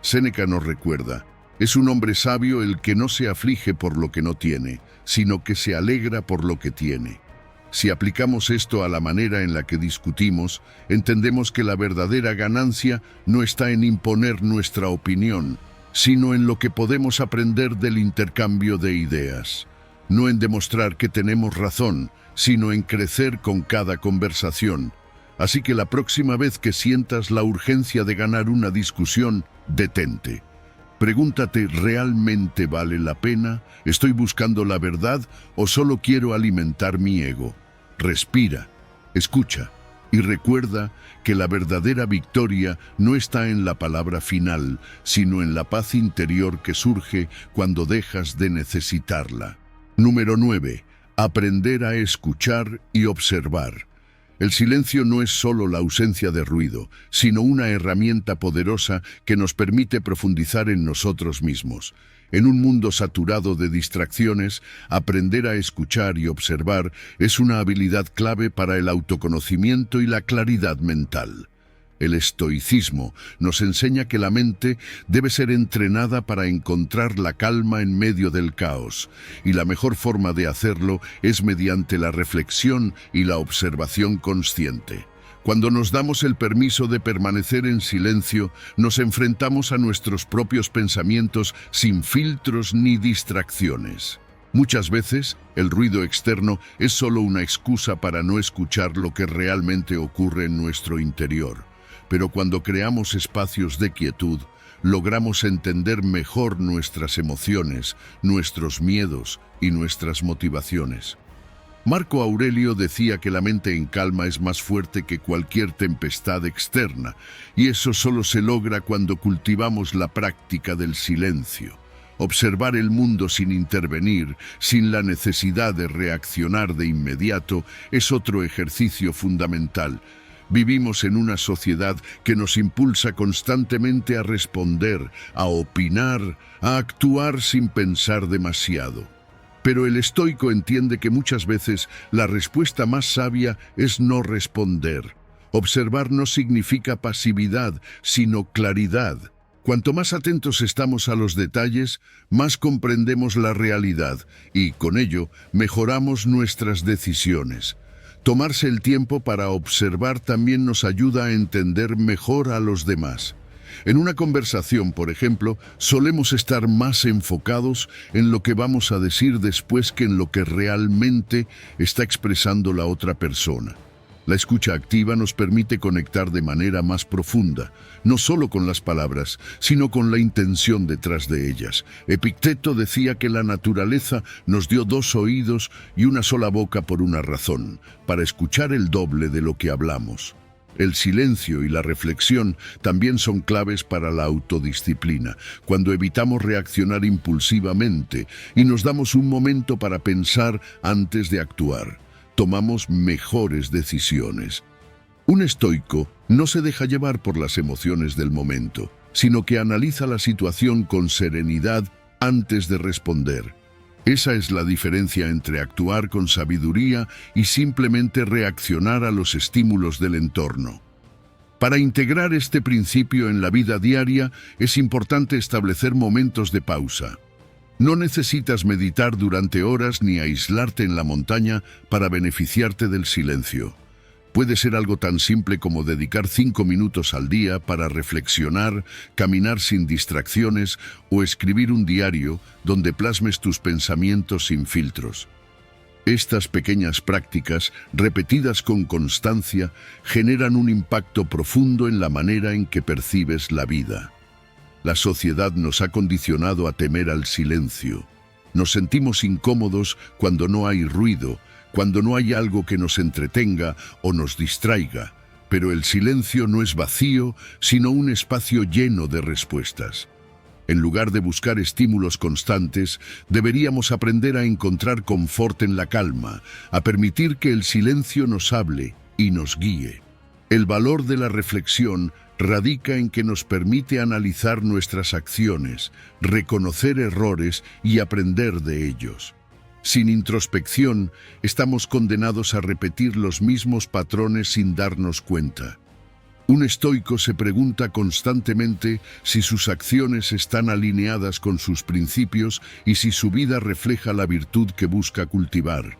[SPEAKER 1] Séneca nos recuerda: es un hombre sabio el que no se aflige por lo que no tiene, sino que se alegra por lo que tiene. Si aplicamos esto a la manera en la que discutimos, entendemos que la verdadera ganancia no está en imponer nuestra opinión, sino en lo que podemos aprender del intercambio de ideas. No en demostrar que tenemos razón, sino en crecer con cada conversación. Así que la próxima vez que sientas la urgencia de ganar una discusión, detente. Pregúntate: ¿realmente vale la pena? ¿Estoy buscando la verdad o solo quiero alimentar mi ego? Respira, escucha y recuerda que la verdadera victoria no está en la palabra final, sino en la paz interior que surge cuando dejas de necesitarla. Número 9. Aprender a escuchar y observar. El silencio no es solo la ausencia de ruido, sino una herramienta poderosa que nos permite profundizar en nosotros mismos. En un mundo saturado de distracciones, aprender a escuchar y observar es una habilidad clave para el autoconocimiento y la claridad mental. El estoicismo nos enseña que la mente debe ser entrenada para encontrar la calma en medio del caos, y la mejor forma de hacerlo es mediante la reflexión y la observación consciente. Cuando nos damos el permiso de permanecer en silencio, nos enfrentamos a nuestros propios pensamientos sin filtros ni distracciones. Muchas veces, el ruido externo es solo una excusa para no escuchar lo que realmente ocurre en nuestro interior. Pero cuando creamos espacios de quietud, logramos entender mejor nuestras emociones, nuestros miedos y nuestras motivaciones. Marco Aurelio decía que la mente en calma es más fuerte que cualquier tempestad externa, y eso solo se logra cuando cultivamos la práctica del silencio. Observar el mundo sin intervenir, sin la necesidad de reaccionar de inmediato, es otro ejercicio fundamental. Vivimos en una sociedad que nos impulsa constantemente a responder, a opinar, a actuar sin pensar demasiado. Pero el estoico entiende que muchas veces la respuesta más sabia es no responder. Observar no significa pasividad, sino claridad. Cuanto más atentos estamos a los detalles, más comprendemos la realidad y, con ello, mejoramos nuestras decisiones. Tomarse el tiempo para observar también nos ayuda a entender mejor a los demás. En una conversación, por ejemplo, solemos estar más enfocados en lo que vamos a decir después que en lo que realmente está expresando la otra persona. La escucha activa nos permite conectar de manera más profunda, no solo con las palabras, sino con la intención detrás de ellas. Epicteto decía que la naturaleza nos dio 2 oídos y una sola boca por una razón, para escuchar el doble de lo que hablamos. El silencio y la reflexión también son claves para la autodisciplina, cuando evitamos reaccionar impulsivamente y nos damos un momento para pensar antes de actuar. Tomamos mejores decisiones. Un estoico no se deja llevar por las emociones del momento, sino que analiza la situación con serenidad antes de responder. Esa es la diferencia entre actuar con sabiduría y simplemente reaccionar a los estímulos del entorno. Para integrar este principio en la vida diaria, es importante establecer momentos de pausa. No necesitas meditar durante horas ni aislarte en la montaña para beneficiarte del silencio. Puede ser algo tan simple como dedicar 5 minutos al día para reflexionar, caminar sin distracciones o escribir un diario donde plasmes tus pensamientos sin filtros. Estas pequeñas prácticas, repetidas con constancia, generan un impacto profundo en la manera en que percibes la vida. La sociedad nos ha condicionado a temer al silencio. Nos sentimos incómodos cuando no hay ruido, cuando no hay algo que nos entretenga o nos distraiga. Pero el silencio no es vacío, sino un espacio lleno de respuestas. En lugar de buscar estímulos constantes, deberíamos aprender a encontrar confort en la calma, a permitir que el silencio nos hable y nos guíe. El valor de la reflexión radica en que nos permite analizar nuestras acciones, reconocer errores y aprender de ellos. Sin introspección, estamos condenados a repetir los mismos patrones sin darnos cuenta. Un estoico se pregunta constantemente si sus acciones están alineadas con sus principios y si su vida refleja la virtud que busca cultivar.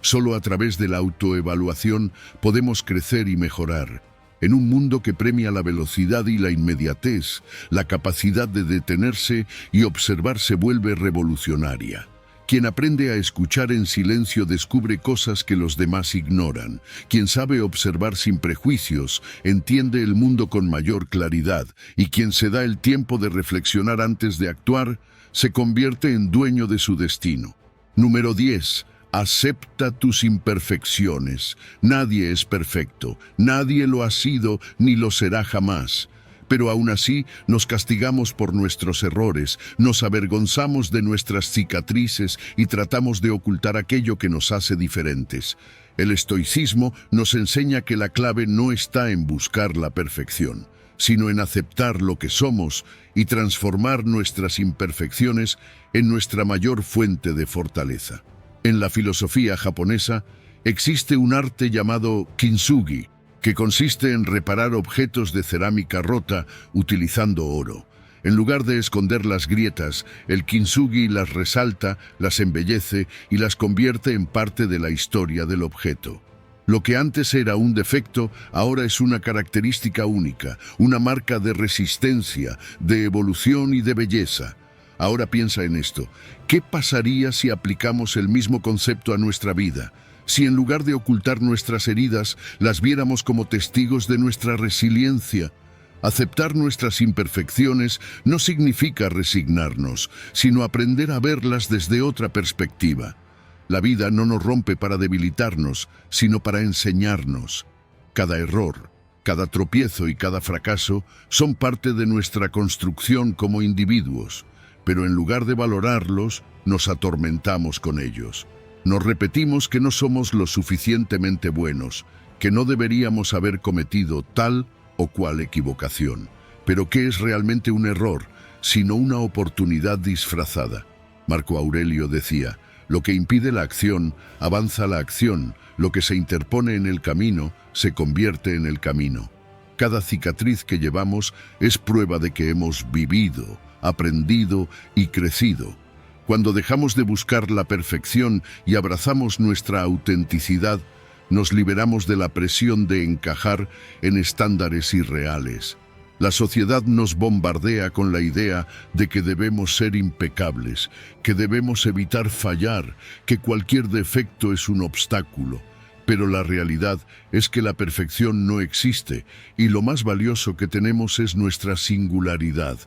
[SPEAKER 1] Solo a través de la autoevaluación podemos crecer y mejorar. En un mundo que premia la velocidad y la inmediatez, la capacidad de detenerse y observar se vuelve revolucionaria. Quien aprende a escuchar en silencio descubre cosas que los demás ignoran. Quien sabe observar sin prejuicios entiende el mundo con mayor claridad. Y quien se da el tiempo de reflexionar antes de actuar, se convierte en dueño de su destino. Número 10. Acepta tus imperfecciones. Nadie es perfecto, nadie lo ha sido ni lo será jamás. Pero aún así nos castigamos por nuestros errores, nos avergonzamos de nuestras cicatrices y tratamos de ocultar aquello que nos hace diferentes. El estoicismo nos enseña que la clave no está en buscar la perfección, sino en aceptar lo que somos y transformar nuestras imperfecciones en nuestra mayor fuente de fortaleza. En la filosofía japonesa existe un arte llamado kintsugi, que consiste en reparar objetos de cerámica rota utilizando oro. En lugar de esconder las grietas, el kintsugi las resalta, las embellece y las convierte en parte de la historia del objeto. Lo que antes era un defecto, ahora es una característica única, una marca de resistencia, de evolución y de belleza. Ahora piensa en esto. ¿Qué pasaría si aplicamos el mismo concepto a nuestra vida? Si en lugar de ocultar nuestras heridas, las viéramos como testigos de nuestra resiliencia. Aceptar nuestras imperfecciones no significa resignarnos, sino aprender a verlas desde otra perspectiva. La vida no nos rompe para debilitarnos, sino para enseñarnos. Cada error, cada tropiezo y cada fracaso son parte de nuestra construcción como individuos, pero en lugar de valorarlos, nos atormentamos con ellos. Nos repetimos que no somos lo suficientemente buenos, que no deberíamos haber cometido tal o cual equivocación. Pero ¿qué es realmente un error, sino una oportunidad disfrazada? Marco Aurelio decía, Lo que impide la acción, avanza la acción. Lo que se interpone en el camino, se convierte en el camino. Cada cicatriz que llevamos es prueba de que hemos vivido, aprendido y crecido. Cuando dejamos de buscar la perfección y abrazamos nuestra autenticidad, nos liberamos de la presión de encajar en estándares irreales. La sociedad nos bombardea con la idea de que debemos ser impecables, que debemos evitar fallar, que cualquier defecto es un obstáculo. Pero la realidad es que la perfección no existe y lo más valioso que tenemos es nuestra singularidad.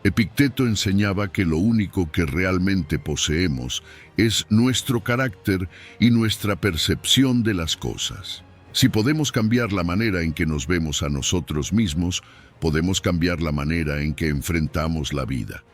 [SPEAKER 1] Epicteto enseñaba que lo único que realmente poseemos es nuestro carácter y nuestra percepción de las cosas. Si podemos cambiar la manera en que nos vemos a nosotros mismos, podemos cambiar la manera en que enfrentamos la vida.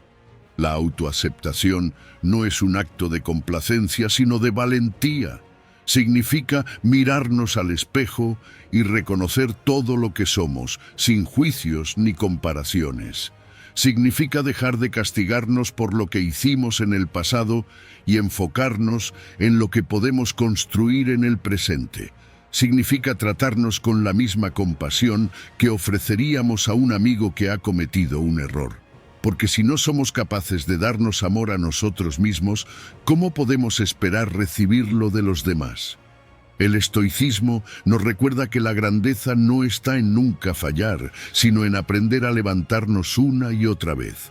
[SPEAKER 1] La autoaceptación no es un acto de complacencia, sino de valentía. Significa mirarnos al espejo y reconocer todo lo que somos, sin juicios ni comparaciones. Significa dejar de castigarnos por lo que hicimos en el pasado y enfocarnos en lo que podemos construir en el presente. Significa tratarnos con la misma compasión que ofreceríamos a un amigo que ha cometido un error. Porque si no somos capaces de darnos amor a nosotros mismos, ¿cómo podemos esperar recibirlo de los demás? El estoicismo nos recuerda que la grandeza no está en nunca fallar, sino en aprender a levantarnos una y otra vez.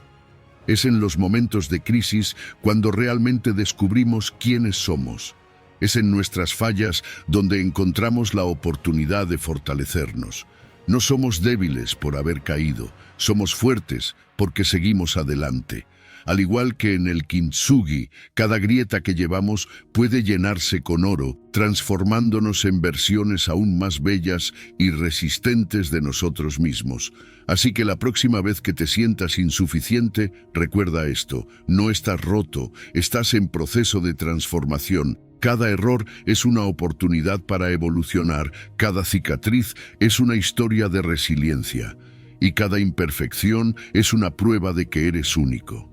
[SPEAKER 1] Es en los momentos de crisis cuando realmente descubrimos quiénes somos. Es en nuestras fallas donde encontramos la oportunidad de fortalecernos. No somos débiles por haber caído, somos fuertes porque seguimos adelante. Al igual que en el kintsugi, cada grieta que llevamos puede llenarse con oro, transformándonos en versiones aún más bellas y resistentes de nosotros mismos. Así que la próxima vez que te sientas insuficiente, recuerda esto: no estás roto, estás en proceso de transformación. Cada error es una oportunidad para evolucionar, cada cicatriz es una historia de resiliencia, y cada imperfección es una prueba de que eres único.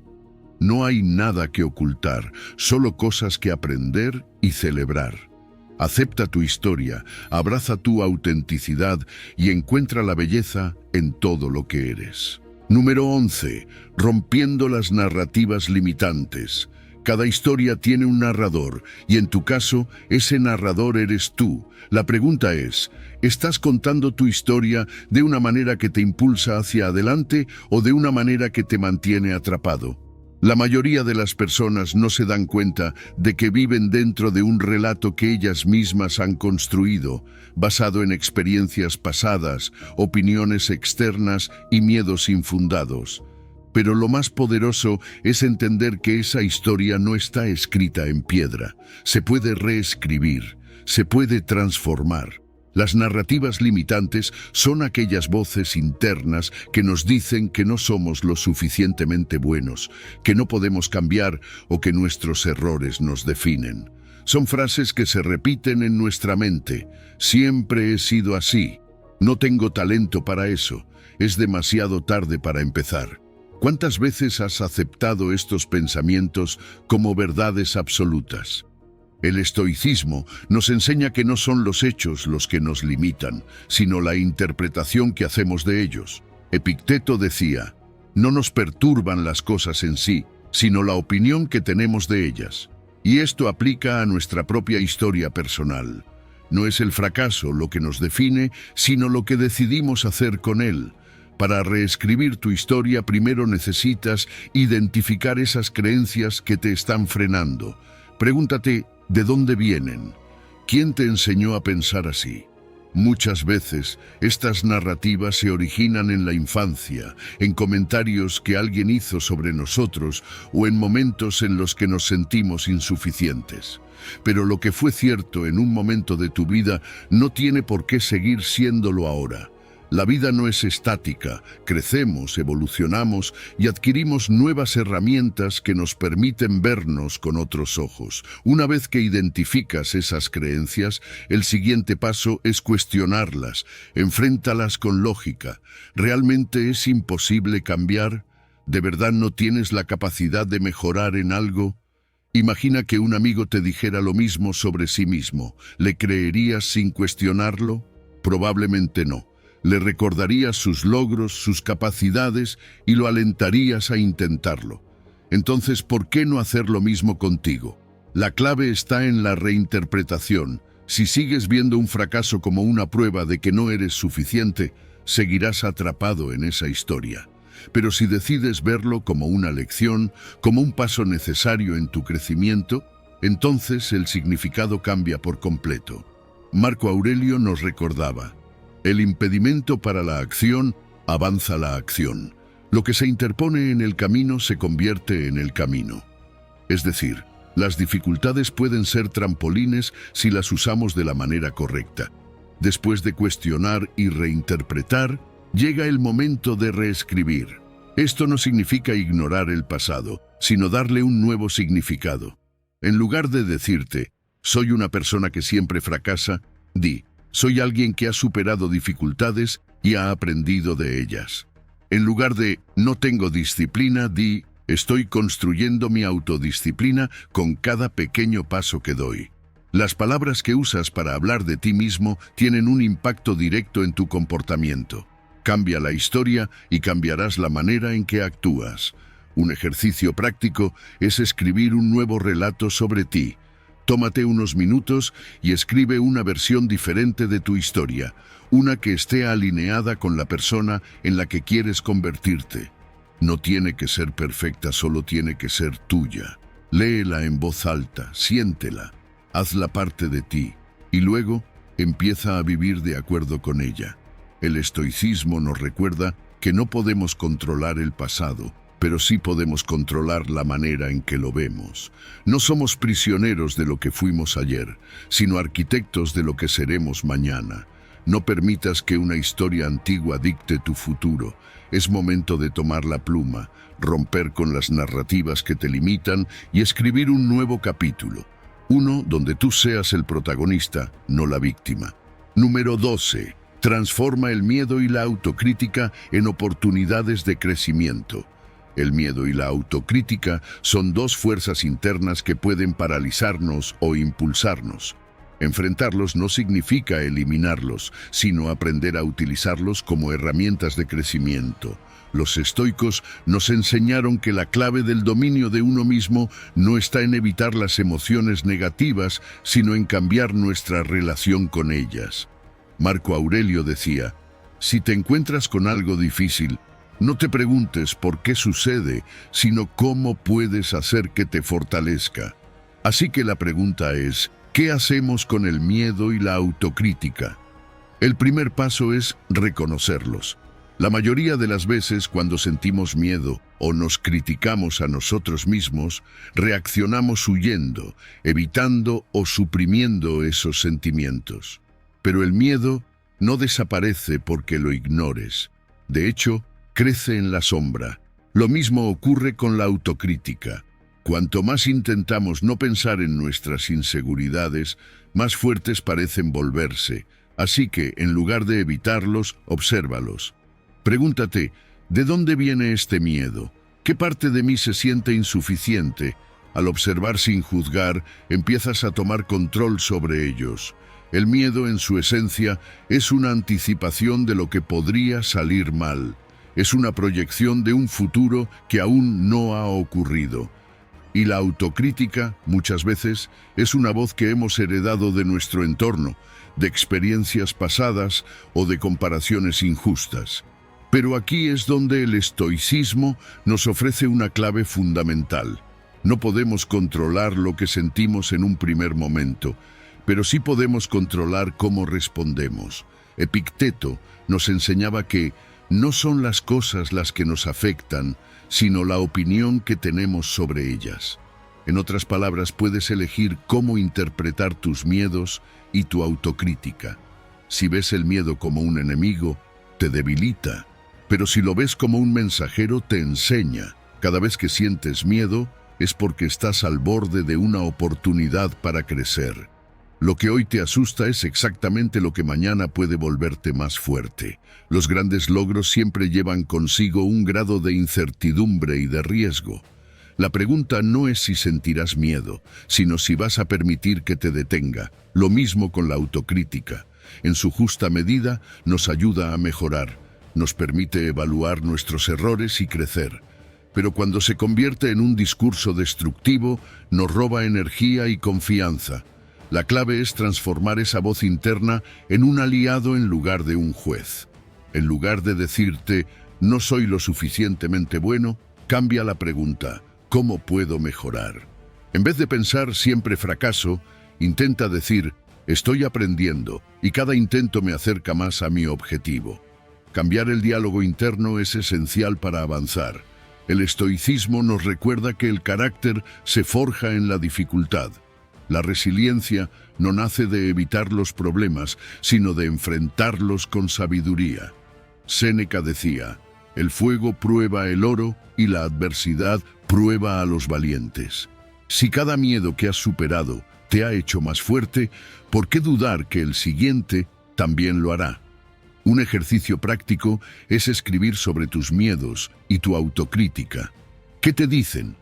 [SPEAKER 1] No hay nada que ocultar, solo cosas que aprender y celebrar. Acepta tu historia, abraza tu autenticidad y encuentra la belleza en todo lo que eres. Número 11. Rompiendo las narrativas limitantes. Cada historia tiene un narrador, y en tu caso, ese narrador eres tú. La pregunta es, ¿estás contando tu historia de una manera que te impulsa hacia adelante o de una manera que te mantiene atrapado? La mayoría de las personas no se dan cuenta de que viven dentro de un relato que ellas mismas han construido, basado en experiencias pasadas, opiniones externas y miedos infundados. Pero lo más poderoso es entender que esa historia no está escrita en piedra. Se puede reescribir, se puede transformar. Las narrativas limitantes son aquellas voces internas que nos dicen que no somos lo suficientemente buenos, que no podemos cambiar o que nuestros errores nos definen. Son frases que se repiten en nuestra mente. Siempre he sido así. No tengo talento para eso. Es demasiado tarde para empezar. ¿Cuántas veces has aceptado estos pensamientos como verdades absolutas? El estoicismo nos enseña que no son los hechos los que nos limitan, sino la interpretación que hacemos de ellos. Epicteto decía, no nos perturban las cosas en sí, sino la opinión que tenemos de ellas. Y esto aplica a nuestra propia historia personal. No es el fracaso lo que nos define, sino lo que decidimos hacer con él. Para reescribir tu historia, primero necesitas identificar esas creencias que te están frenando. Pregúntate, ¿de dónde vienen? ¿Quién te enseñó a pensar así? Muchas veces, estas narrativas se originan en la infancia, en comentarios que alguien hizo sobre nosotros o en momentos en los que nos sentimos insuficientes. Pero lo que fue cierto en un momento de tu vida no tiene por qué seguir siéndolo ahora. La vida no es estática, crecemos, evolucionamos y adquirimos nuevas herramientas que nos permiten vernos con otros ojos. Una vez que identificas esas creencias, el siguiente paso es cuestionarlas, enfréntalas con lógica. ¿Realmente es imposible cambiar? ¿De verdad no tienes la capacidad de mejorar en algo? Imagina que un amigo te dijera lo mismo sobre sí mismo. ¿Le creerías sin cuestionarlo? Probablemente no. Le recordarías sus logros, sus capacidades y lo alentarías a intentarlo. Entonces, ¿por qué no hacer lo mismo contigo? La clave está en la reinterpretación. Si sigues viendo un fracaso como una prueba de que no eres suficiente, seguirás atrapado en esa historia. Pero si decides verlo como una lección, como un paso necesario en tu crecimiento, entonces el significado cambia por completo. Marco Aurelio nos recordaba: el impedimento para la acción avanza la acción. Lo que se interpone en el camino se convierte en el camino. Es decir, las dificultades pueden ser trampolines si las usamos de la manera correcta. Después de cuestionar y reinterpretar, llega el momento de reescribir. Esto no significa ignorar el pasado, sino darle un nuevo significado. En lugar de decirte, soy una persona que siempre fracasa, di, soy alguien que ha superado dificultades y ha aprendido de ellas. En lugar de, no tengo disciplina, di, estoy construyendo mi autodisciplina con cada pequeño paso que doy. Las palabras que usas para hablar de ti mismo tienen un impacto directo en tu comportamiento. Cambia la historia y cambiarás la manera en que actúas. Un ejercicio práctico es escribir un nuevo relato sobre ti. Tómate unos minutos y escribe una versión diferente de tu historia, una que esté alineada con la persona en la que quieres convertirte. No tiene que ser perfecta, solo tiene que ser tuya. Léela en voz alta, siéntela, hazla parte de ti y luego empieza a vivir de acuerdo con ella. El estoicismo nos recuerda que no podemos controlar el pasado, pero sí podemos controlar la manera en que lo vemos. No somos prisioneros de lo que fuimos ayer, sino arquitectos de lo que seremos mañana. No permitas que una historia antigua dicte tu futuro. Es momento de tomar la pluma, romper con las narrativas que te limitan y escribir un nuevo capítulo. Uno donde tú seas el protagonista, no la víctima. Número 12. Transforma el miedo y la autocrítica en oportunidades de crecimiento. El miedo y la autocrítica son dos fuerzas internas que pueden paralizarnos o impulsarnos. Enfrentarlos no significa eliminarlos, sino aprender a utilizarlos como herramientas de crecimiento. Los estoicos nos enseñaron que la clave del dominio de uno mismo no está en evitar las emociones negativas, sino en cambiar nuestra relación con ellas. Marco Aurelio decía, si te encuentras con algo difícil, no te preguntes por qué sucede, sino cómo puedes hacer que te fortalezca. Así que la pregunta es, ¿qué hacemos con el miedo y la autocrítica? El primer paso es reconocerlos. La mayoría de las veces cuando sentimos miedo o nos criticamos a nosotros mismos, reaccionamos huyendo, evitando o suprimiendo esos sentimientos. Pero el miedo no desaparece porque lo ignores. De hecho, crece en la sombra. Lo mismo ocurre con la autocrítica. Cuanto más intentamos no pensar en nuestras inseguridades, más fuertes parecen volverse. Así que, en lugar de evitarlos, obsérvalos. Pregúntate, ¿de dónde viene este miedo? ¿Qué parte de mí se siente insuficiente? Al observar sin juzgar, empiezas a tomar control sobre ellos. El miedo, en su esencia, es una anticipación de lo que podría salir mal. Es una proyección de un futuro que aún no ha ocurrido. Y la autocrítica, muchas veces, es una voz que hemos heredado de nuestro entorno, de experiencias pasadas o de comparaciones injustas. Pero aquí es donde el estoicismo nos ofrece una clave fundamental. No podemos controlar lo que sentimos en un primer momento, pero sí podemos controlar cómo respondemos. Epicteto nos enseñaba que no son las cosas las que nos afectan, sino la opinión que tenemos sobre ellas. En otras palabras, puedes elegir cómo interpretar tus miedos y tu autocrítica. Si ves el miedo como un enemigo, te debilita. Pero si lo ves como un mensajero, te enseña. Cada vez que sientes miedo, es porque estás al borde de una oportunidad para crecer. Lo que hoy te asusta es exactamente lo que mañana puede volverte más fuerte. Los grandes logros siempre llevan consigo un grado de incertidumbre y de riesgo. La pregunta no es si sentirás miedo, sino si vas a permitir que te detenga. Lo mismo con la autocrítica. En su justa medida nos ayuda a mejorar, nos permite evaluar nuestros errores y crecer. Pero cuando se convierte en un discurso destructivo, nos roba energía y confianza. La clave es transformar esa voz interna en un aliado en lugar de un juez. En lugar de decirte, no soy lo suficientemente bueno, cambia la pregunta, ¿cómo puedo mejorar? En vez de pensar siempre fracaso, intenta decir, estoy aprendiendo y cada intento me acerca más a mi objetivo. Cambiar el diálogo interno es esencial para avanzar. El estoicismo nos recuerda que el carácter se forja en la dificultad. La resiliencia no nace de evitar los problemas, sino de enfrentarlos con sabiduría. Séneca decía, el fuego prueba el oro y la adversidad prueba a los valientes. Si cada miedo que has superado te ha hecho más fuerte, ¿por qué dudar que el siguiente también lo hará? Un ejercicio práctico es escribir sobre tus miedos y tu autocrítica. ¿Qué te dicen?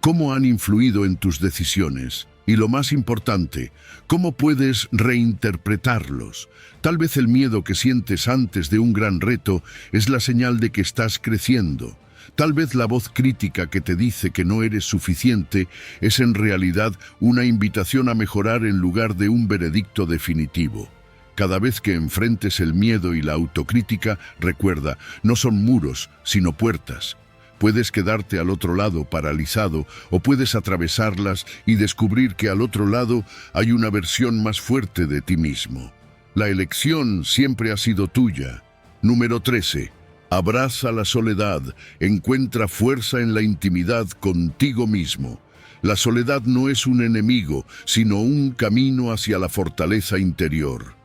[SPEAKER 1] ¿Cómo han influido en tus decisiones? Y lo más importante, ¿cómo puedes reinterpretarlos? Tal vez el miedo que sientes antes de un gran reto es la señal de que estás creciendo. Tal vez la voz crítica que te dice que no eres suficiente es en realidad una invitación a mejorar en lugar de un veredicto definitivo. Cada vez que enfrentes el miedo y la autocrítica, recuerda, no son muros, sino puertas. Puedes quedarte al otro lado paralizado o puedes atravesarlas y descubrir que al otro lado hay una versión más fuerte de ti mismo. La elección siempre ha sido tuya. Número 13. Abraza la soledad, encuentra fuerza en la intimidad contigo mismo. La soledad no es un enemigo, sino un camino hacia la fortaleza interior.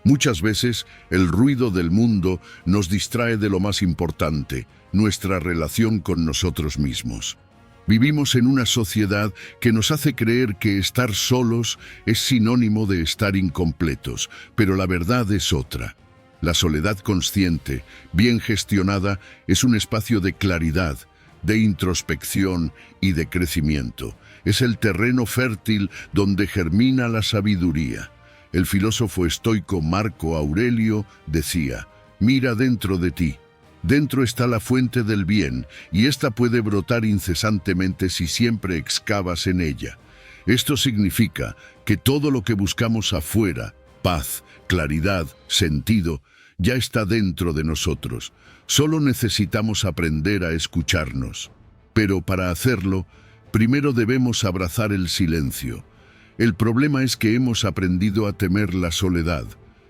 [SPEAKER 1] Muchas veces el ruido del mundo nos distrae de lo más importante, nuestra relación con nosotros mismos. Vivimos en una sociedad que nos hace creer que estar solos es sinónimo de estar incompletos, pero la verdad es otra. La soledad consciente, bien gestionada, es un espacio de claridad, de introspección y de crecimiento. Es el terreno fértil donde germina la sabiduría. El filósofo estoico Marco Aurelio decía, mira dentro de ti. Dentro está la fuente del bien, y ésta puede brotar incesantemente si siempre excavas en ella. Esto significa que todo lo que buscamos afuera, paz, claridad, sentido, ya está dentro de nosotros. Solo necesitamos aprender a escucharnos. Pero para hacerlo, primero debemos abrazar el silencio. El problema es que hemos aprendido a temer la soledad.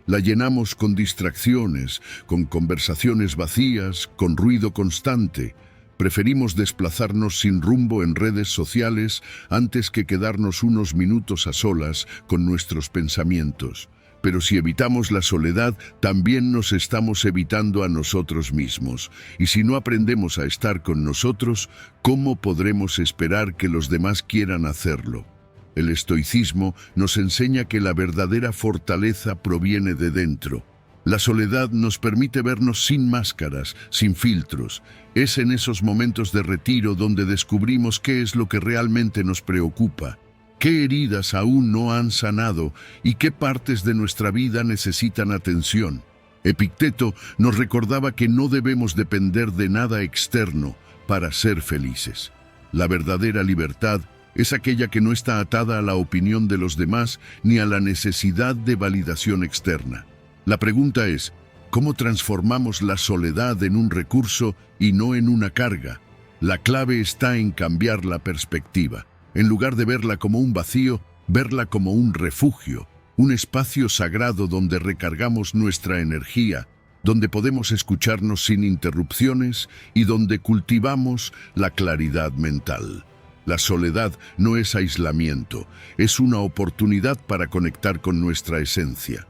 [SPEAKER 1] La llenamos con distracciones, con conversaciones vacías, con ruido constante. Preferimos desplazarnos sin rumbo en redes sociales antes que quedarnos unos minutos a solas con nuestros pensamientos. Pero si evitamos la soledad, también nos estamos evitando a nosotros mismos. Y si no aprendemos a estar con nosotros, ¿cómo podremos esperar que los demás quieran hacerlo? El estoicismo nos enseña que la verdadera fortaleza proviene de dentro. La soledad nos permite vernos sin máscaras, sin filtros. Es en esos momentos de retiro donde descubrimos qué es lo que realmente nos preocupa, qué heridas aún no han sanado y qué partes de nuestra vida necesitan atención. Epicteto nos recordaba que no debemos depender de nada externo para ser felices. La verdadera libertad es aquella que no está atada a la opinión de los demás ni a la necesidad de validación externa. La pregunta es, ¿cómo transformamos la soledad en un recurso y no en una carga? La clave está en cambiar la perspectiva. En lugar de verla como un vacío, verla como un refugio, un espacio sagrado donde recargamos nuestra energía, donde podemos escucharnos sin interrupciones y donde cultivamos la claridad mental. La soledad no es aislamiento, es una oportunidad para conectar con nuestra esencia.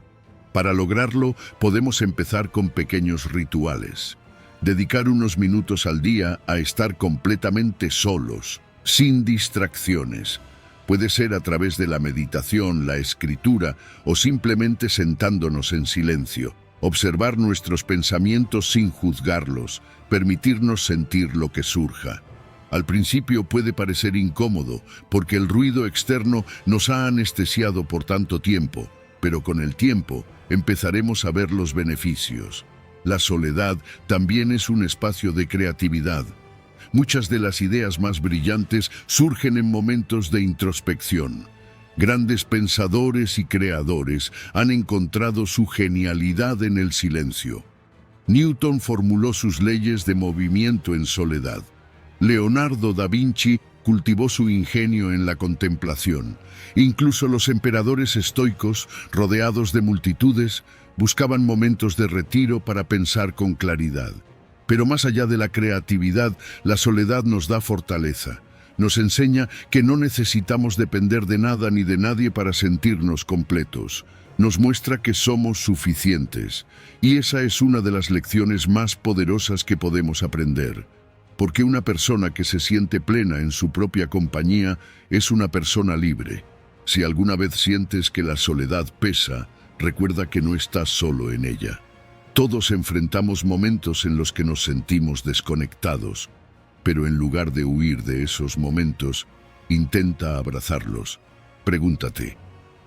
[SPEAKER 1] Para lograrlo, podemos empezar con pequeños rituales. Dedicar unos minutos al día a estar completamente solos, sin distracciones. Puede ser a través de la meditación, la escritura o simplemente sentándonos en silencio. Observar nuestros pensamientos sin juzgarlos, permitirnos sentir lo que surja. Al principio puede parecer incómodo, porque el ruido externo nos ha anestesiado por tanto tiempo, pero con el tiempo empezaremos a ver los beneficios. La soledad también es un espacio de creatividad. Muchas de las ideas más brillantes surgen en momentos de introspección. Grandes pensadores y creadores han encontrado su genialidad en el silencio. Newton formuló sus leyes de movimiento en soledad. Leonardo da Vinci cultivó su ingenio en la contemplación. Incluso los emperadores estoicos, rodeados de multitudes, buscaban momentos de retiro para pensar con claridad. Pero más allá de la creatividad, la soledad nos da fortaleza. Nos enseña que no necesitamos depender de nada ni de nadie para sentirnos completos. Nos muestra que somos suficientes. Y esa es una de las lecciones más poderosas que podemos aprender. Porque una persona que se siente plena en su propia compañía es una persona libre. Si alguna vez sientes que la soledad pesa, recuerda que no estás solo en ella. Todos enfrentamos momentos en los que nos sentimos desconectados, pero en lugar de huir de esos momentos, intenta abrazarlos. Pregúntate,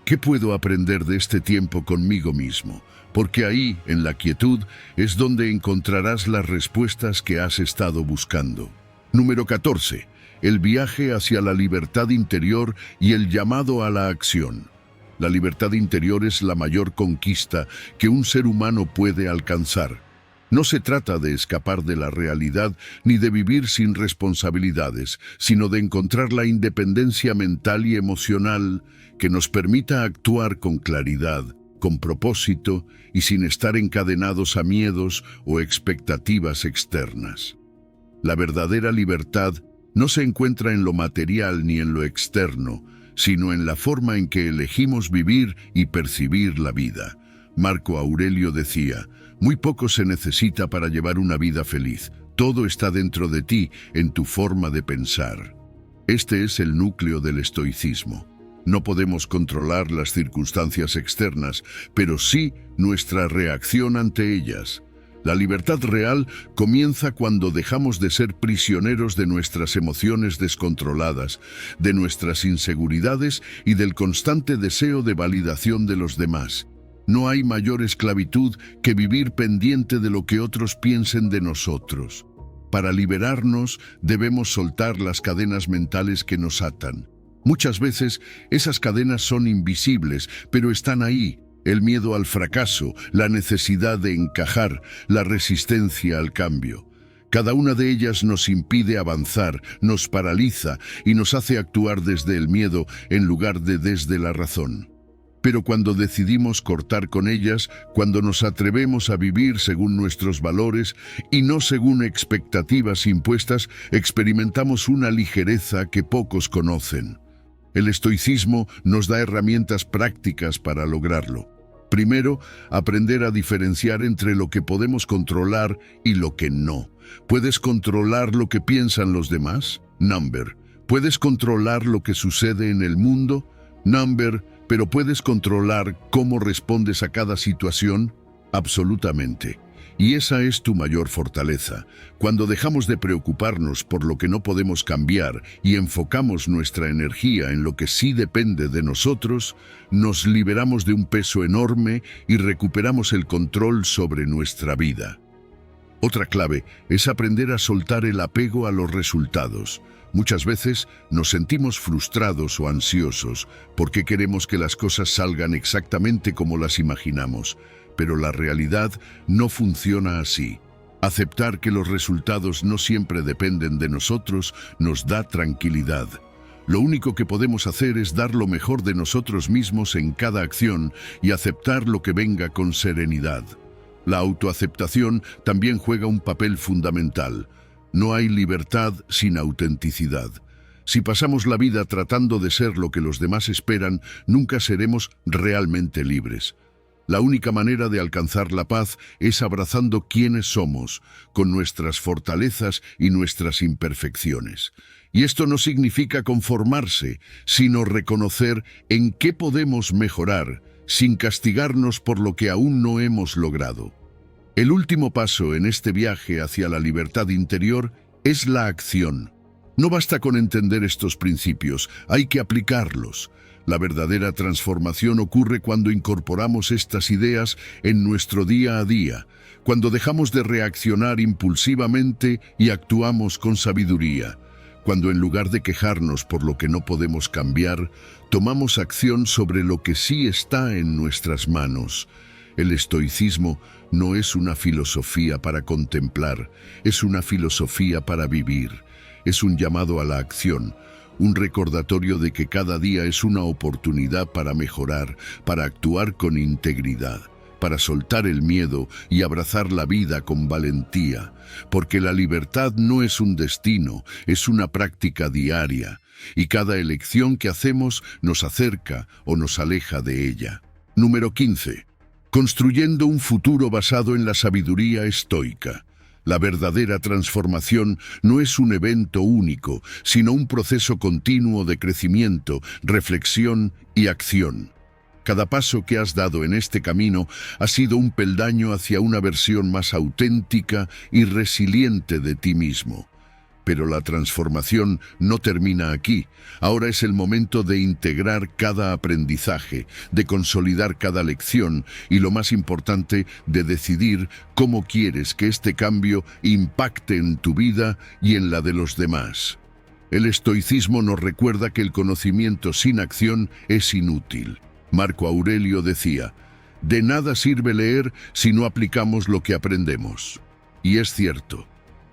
[SPEAKER 1] ¿qué puedo aprender de este tiempo conmigo mismo? Porque ahí, en la quietud, es donde encontrarás las respuestas que has estado buscando. Número 14. El viaje hacia la libertad interior y el llamado a la acción. La libertad interior es la mayor conquista que un ser humano puede alcanzar. No se trata de escapar de la realidad ni de vivir sin responsabilidades, sino de encontrar la independencia mental y emocional que nos permita actuar con claridad, con propósito y sin estar encadenados a miedos o expectativas externas. La verdadera libertad no se encuentra en lo material ni en lo externo, sino en la forma en que elegimos vivir y percibir la vida. Marco Aurelio decía, muy poco se necesita para llevar una vida feliz. Todo está dentro de ti, en tu forma de pensar. Este es el núcleo del estoicismo. No podemos controlar las circunstancias externas, pero sí nuestra reacción ante ellas. La libertad real comienza cuando dejamos de ser prisioneros de nuestras emociones descontroladas, de nuestras inseguridades y del constante deseo de validación de los demás. No hay mayor esclavitud que vivir pendiente de lo que otros piensen de nosotros. Para liberarnos, debemos soltar las cadenas mentales que nos atan. Muchas veces, esas cadenas son invisibles, pero están ahí. El miedo al fracaso, la necesidad de encajar, la resistencia al cambio. Cada una de ellas nos impide avanzar, nos paraliza y nos hace actuar desde el miedo en lugar de desde la razón. Pero cuando decidimos cortar con ellas, cuando nos atrevemos a vivir según nuestros valores y no según expectativas impuestas, experimentamos una ligereza que pocos conocen. El estoicismo nos da herramientas prácticas para lograrlo. Primero, aprender a diferenciar entre lo que podemos controlar y lo que no. ¿Puedes controlar lo que piensan los demás? Number. ¿Puedes controlar lo que sucede en el mundo? Number. ¿Pero puedes controlar cómo respondes a cada situación? Absolutamente. Y esa es tu mayor fortaleza. Cuando dejamos de preocuparnos por lo que no podemos cambiar y enfocamos nuestra energía en lo que sí depende de nosotros, nos liberamos de un peso enorme y recuperamos el control sobre nuestra vida. Otra clave es aprender a soltar el apego a los resultados. Muchas veces nos sentimos frustrados o ansiosos porque queremos que las cosas salgan exactamente como las imaginamos. Pero la realidad no funciona así. Aceptar que los resultados no siempre dependen de nosotros nos da tranquilidad. Lo único que podemos hacer es dar lo mejor de nosotros mismos en cada acción y aceptar lo que venga con serenidad. La autoaceptación también juega un papel fundamental. No hay libertad sin autenticidad. Si pasamos la vida tratando de ser lo que los demás esperan, nunca seremos realmente libres. La única manera de alcanzar la paz es abrazando quiénes somos, con nuestras fortalezas y nuestras imperfecciones. Y esto no significa conformarse, sino reconocer en qué podemos mejorar, sin castigarnos por lo que aún no hemos logrado. El último paso en este viaje hacia la libertad interior es la acción. No basta con entender estos principios, hay que aplicarlos. La verdadera transformación ocurre cuando incorporamos estas ideas en nuestro día a día, cuando dejamos de reaccionar impulsivamente y actuamos con sabiduría, cuando en lugar de quejarnos por lo que no podemos cambiar, tomamos acción sobre lo que sí está en nuestras manos. El estoicismo no es una filosofía para contemplar, es una filosofía para vivir. Es un llamado a la acción, un recordatorio de que cada día es una oportunidad para mejorar, para actuar con integridad, para soltar el miedo y abrazar la vida con valentía, porque la libertad no es un destino, es una práctica diaria, y cada elección que hacemos nos acerca o nos aleja de ella. Número 15. Construyendo un futuro basado en la sabiduría estoica. La verdadera transformación no es un evento único, sino un proceso continuo de crecimiento, reflexión y acción. Cada paso que has dado en este camino ha sido un peldaño hacia una versión más auténtica y resiliente de ti mismo. Pero la transformación no termina aquí. Ahora es el momento de integrar cada aprendizaje, de consolidar cada lección y, lo más importante, de decidir cómo quieres que este cambio impacte en tu vida y en la de los demás. El estoicismo nos recuerda que el conocimiento sin acción es inútil. Marco Aurelio decía: «De nada sirve leer si no aplicamos lo que aprendemos». Y es cierto.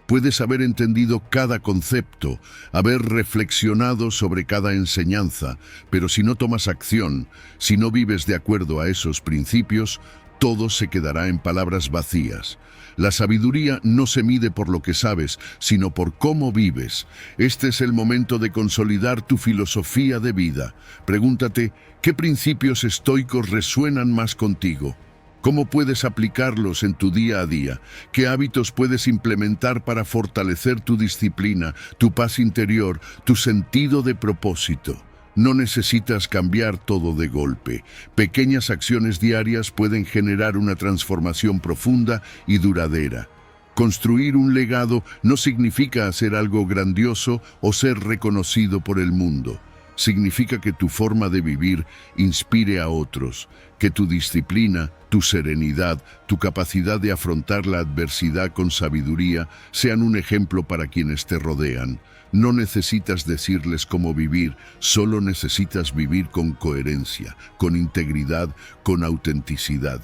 [SPEAKER 1] Puedes haber entendido cada concepto, haber reflexionado sobre cada enseñanza, pero si no tomas acción, si no vives de acuerdo a esos principios, todo se quedará en palabras vacías. La sabiduría no se mide por lo que sabes, sino por cómo vives. Este es el momento de consolidar tu filosofía de vida. Pregúntate, ¿qué principios estoicos resuenan más contigo? ¿Cómo puedes aplicarlos en tu día a día? ¿Qué hábitos puedes implementar para fortalecer tu disciplina, tu paz interior, tu sentido de propósito? No necesitas cambiar todo de golpe. Pequeñas acciones diarias pueden generar una transformación profunda y duradera. Construir un legado no significa hacer algo grandioso o ser reconocido por el mundo. Significa que tu forma de vivir inspire a otros, que tu disciplina, tu serenidad, tu capacidad de afrontar la adversidad con sabiduría sean un ejemplo para quienes te rodean. No necesitas decirles cómo vivir, solo necesitas vivir con coherencia, con integridad, con autenticidad.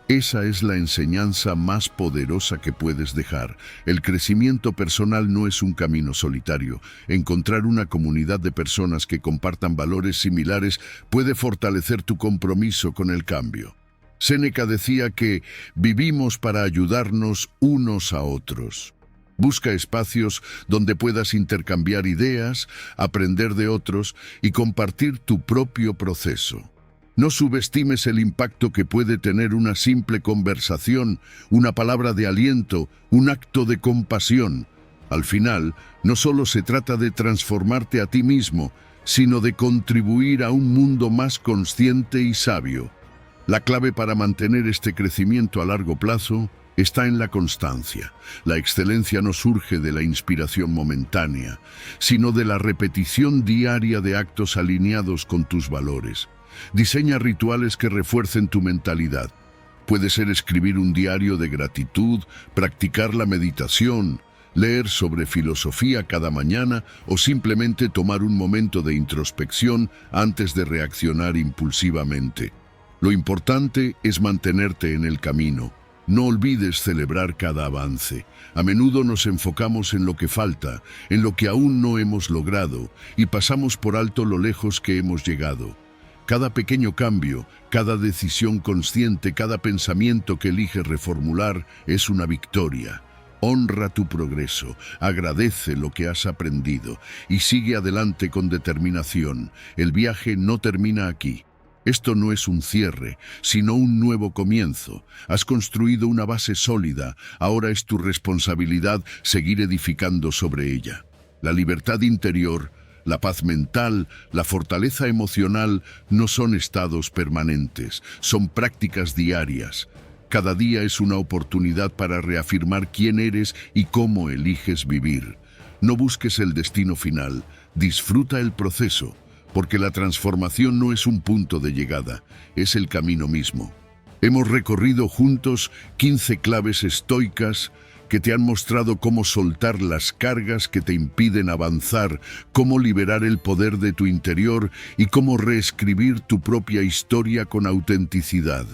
[SPEAKER 1] Esa es la enseñanza más poderosa que puedes dejar. El crecimiento personal no es un camino solitario. Encontrar una comunidad de personas que compartan valores similares puede fortalecer tu compromiso con el cambio. Séneca decía que vivimos para ayudarnos unos a otros. Busca espacios donde puedas intercambiar ideas, aprender de otros y compartir tu propio proceso. No subestimes el impacto que puede tener una simple conversación, una palabra de aliento, un acto de compasión. Al final, no solo se trata de transformarte a ti mismo, sino de contribuir a un mundo más consciente y sabio. La clave para mantener este crecimiento a largo plazo está en la constancia. La excelencia no surge de la inspiración momentánea, sino de la repetición diaria de actos alineados con tus valores. Diseña rituales que refuercen tu mentalidad. Puede ser escribir un diario de gratitud, practicar la meditación, leer sobre filosofía cada mañana o simplemente tomar un momento de introspección antes de reaccionar impulsivamente. Lo importante es mantenerte en el camino. No olvides celebrar cada avance. A menudo nos enfocamos en lo que falta, en lo que aún no hemos logrado, y pasamos por alto lo lejos que hemos llegado. Cada pequeño cambio, cada decisión consciente, cada pensamiento que eliges reformular es una victoria. Honra tu progreso, agradece lo que has aprendido y sigue adelante con determinación. El viaje no termina aquí. Esto no es un cierre, sino un nuevo comienzo. Has construido una base sólida, ahora es tu responsabilidad seguir edificando sobre ella. La libertad interior, la paz mental, la fortaleza emocional no son estados permanentes, son prácticas diarias. Cada día es una oportunidad para reafirmar quién eres y cómo eliges vivir. No busques el destino final, disfruta el proceso, porque la transformación no es un punto de llegada, es el camino mismo. Hemos recorrido juntos 15 claves estoicas que te han mostrado cómo soltar las cargas que te impiden avanzar, cómo liberar el poder de tu interior y cómo reescribir tu propia historia con autenticidad.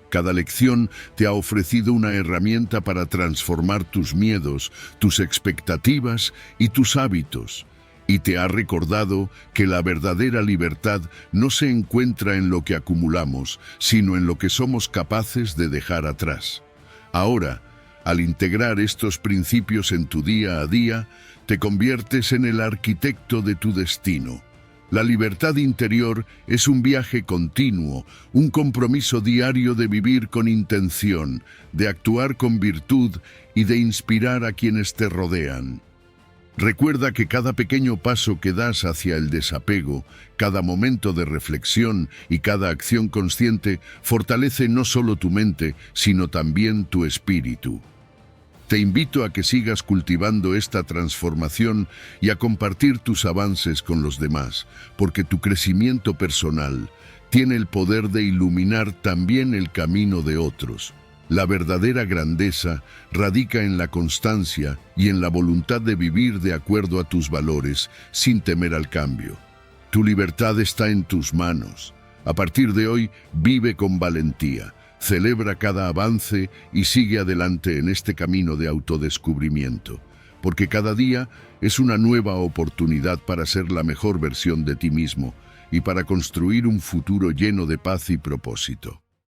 [SPEAKER 1] Cada lección te ha ofrecido una herramienta para transformar tus miedos, tus expectativas y tus hábitos, y te ha recordado que la verdadera libertad no se encuentra en lo que acumulamos, sino en lo que somos capaces de dejar atrás. Ahora, al integrar estos principios en tu día a día, te conviertes en el arquitecto de tu destino. La libertad interior es un viaje continuo, un compromiso diario de vivir con intención, de actuar con virtud y de inspirar a quienes te rodean. Recuerda que cada pequeño paso que das hacia el desapego, cada momento de reflexión y cada acción consciente fortalece no solo tu mente, sino también tu espíritu. Te invito a que sigas cultivando esta transformación y a compartir tus avances con los demás, porque tu crecimiento personal tiene el poder de iluminar también el camino de otros. La verdadera grandeza radica en la constancia y en la voluntad de vivir de acuerdo a tus valores, sin temer al cambio. Tu libertad está en tus manos. A partir de hoy, vive con valentía. Celebra cada avance y sigue adelante en este camino de autodescubrimiento, porque cada día es una nueva oportunidad para ser la mejor versión de ti mismo y para construir un futuro lleno de paz y propósito.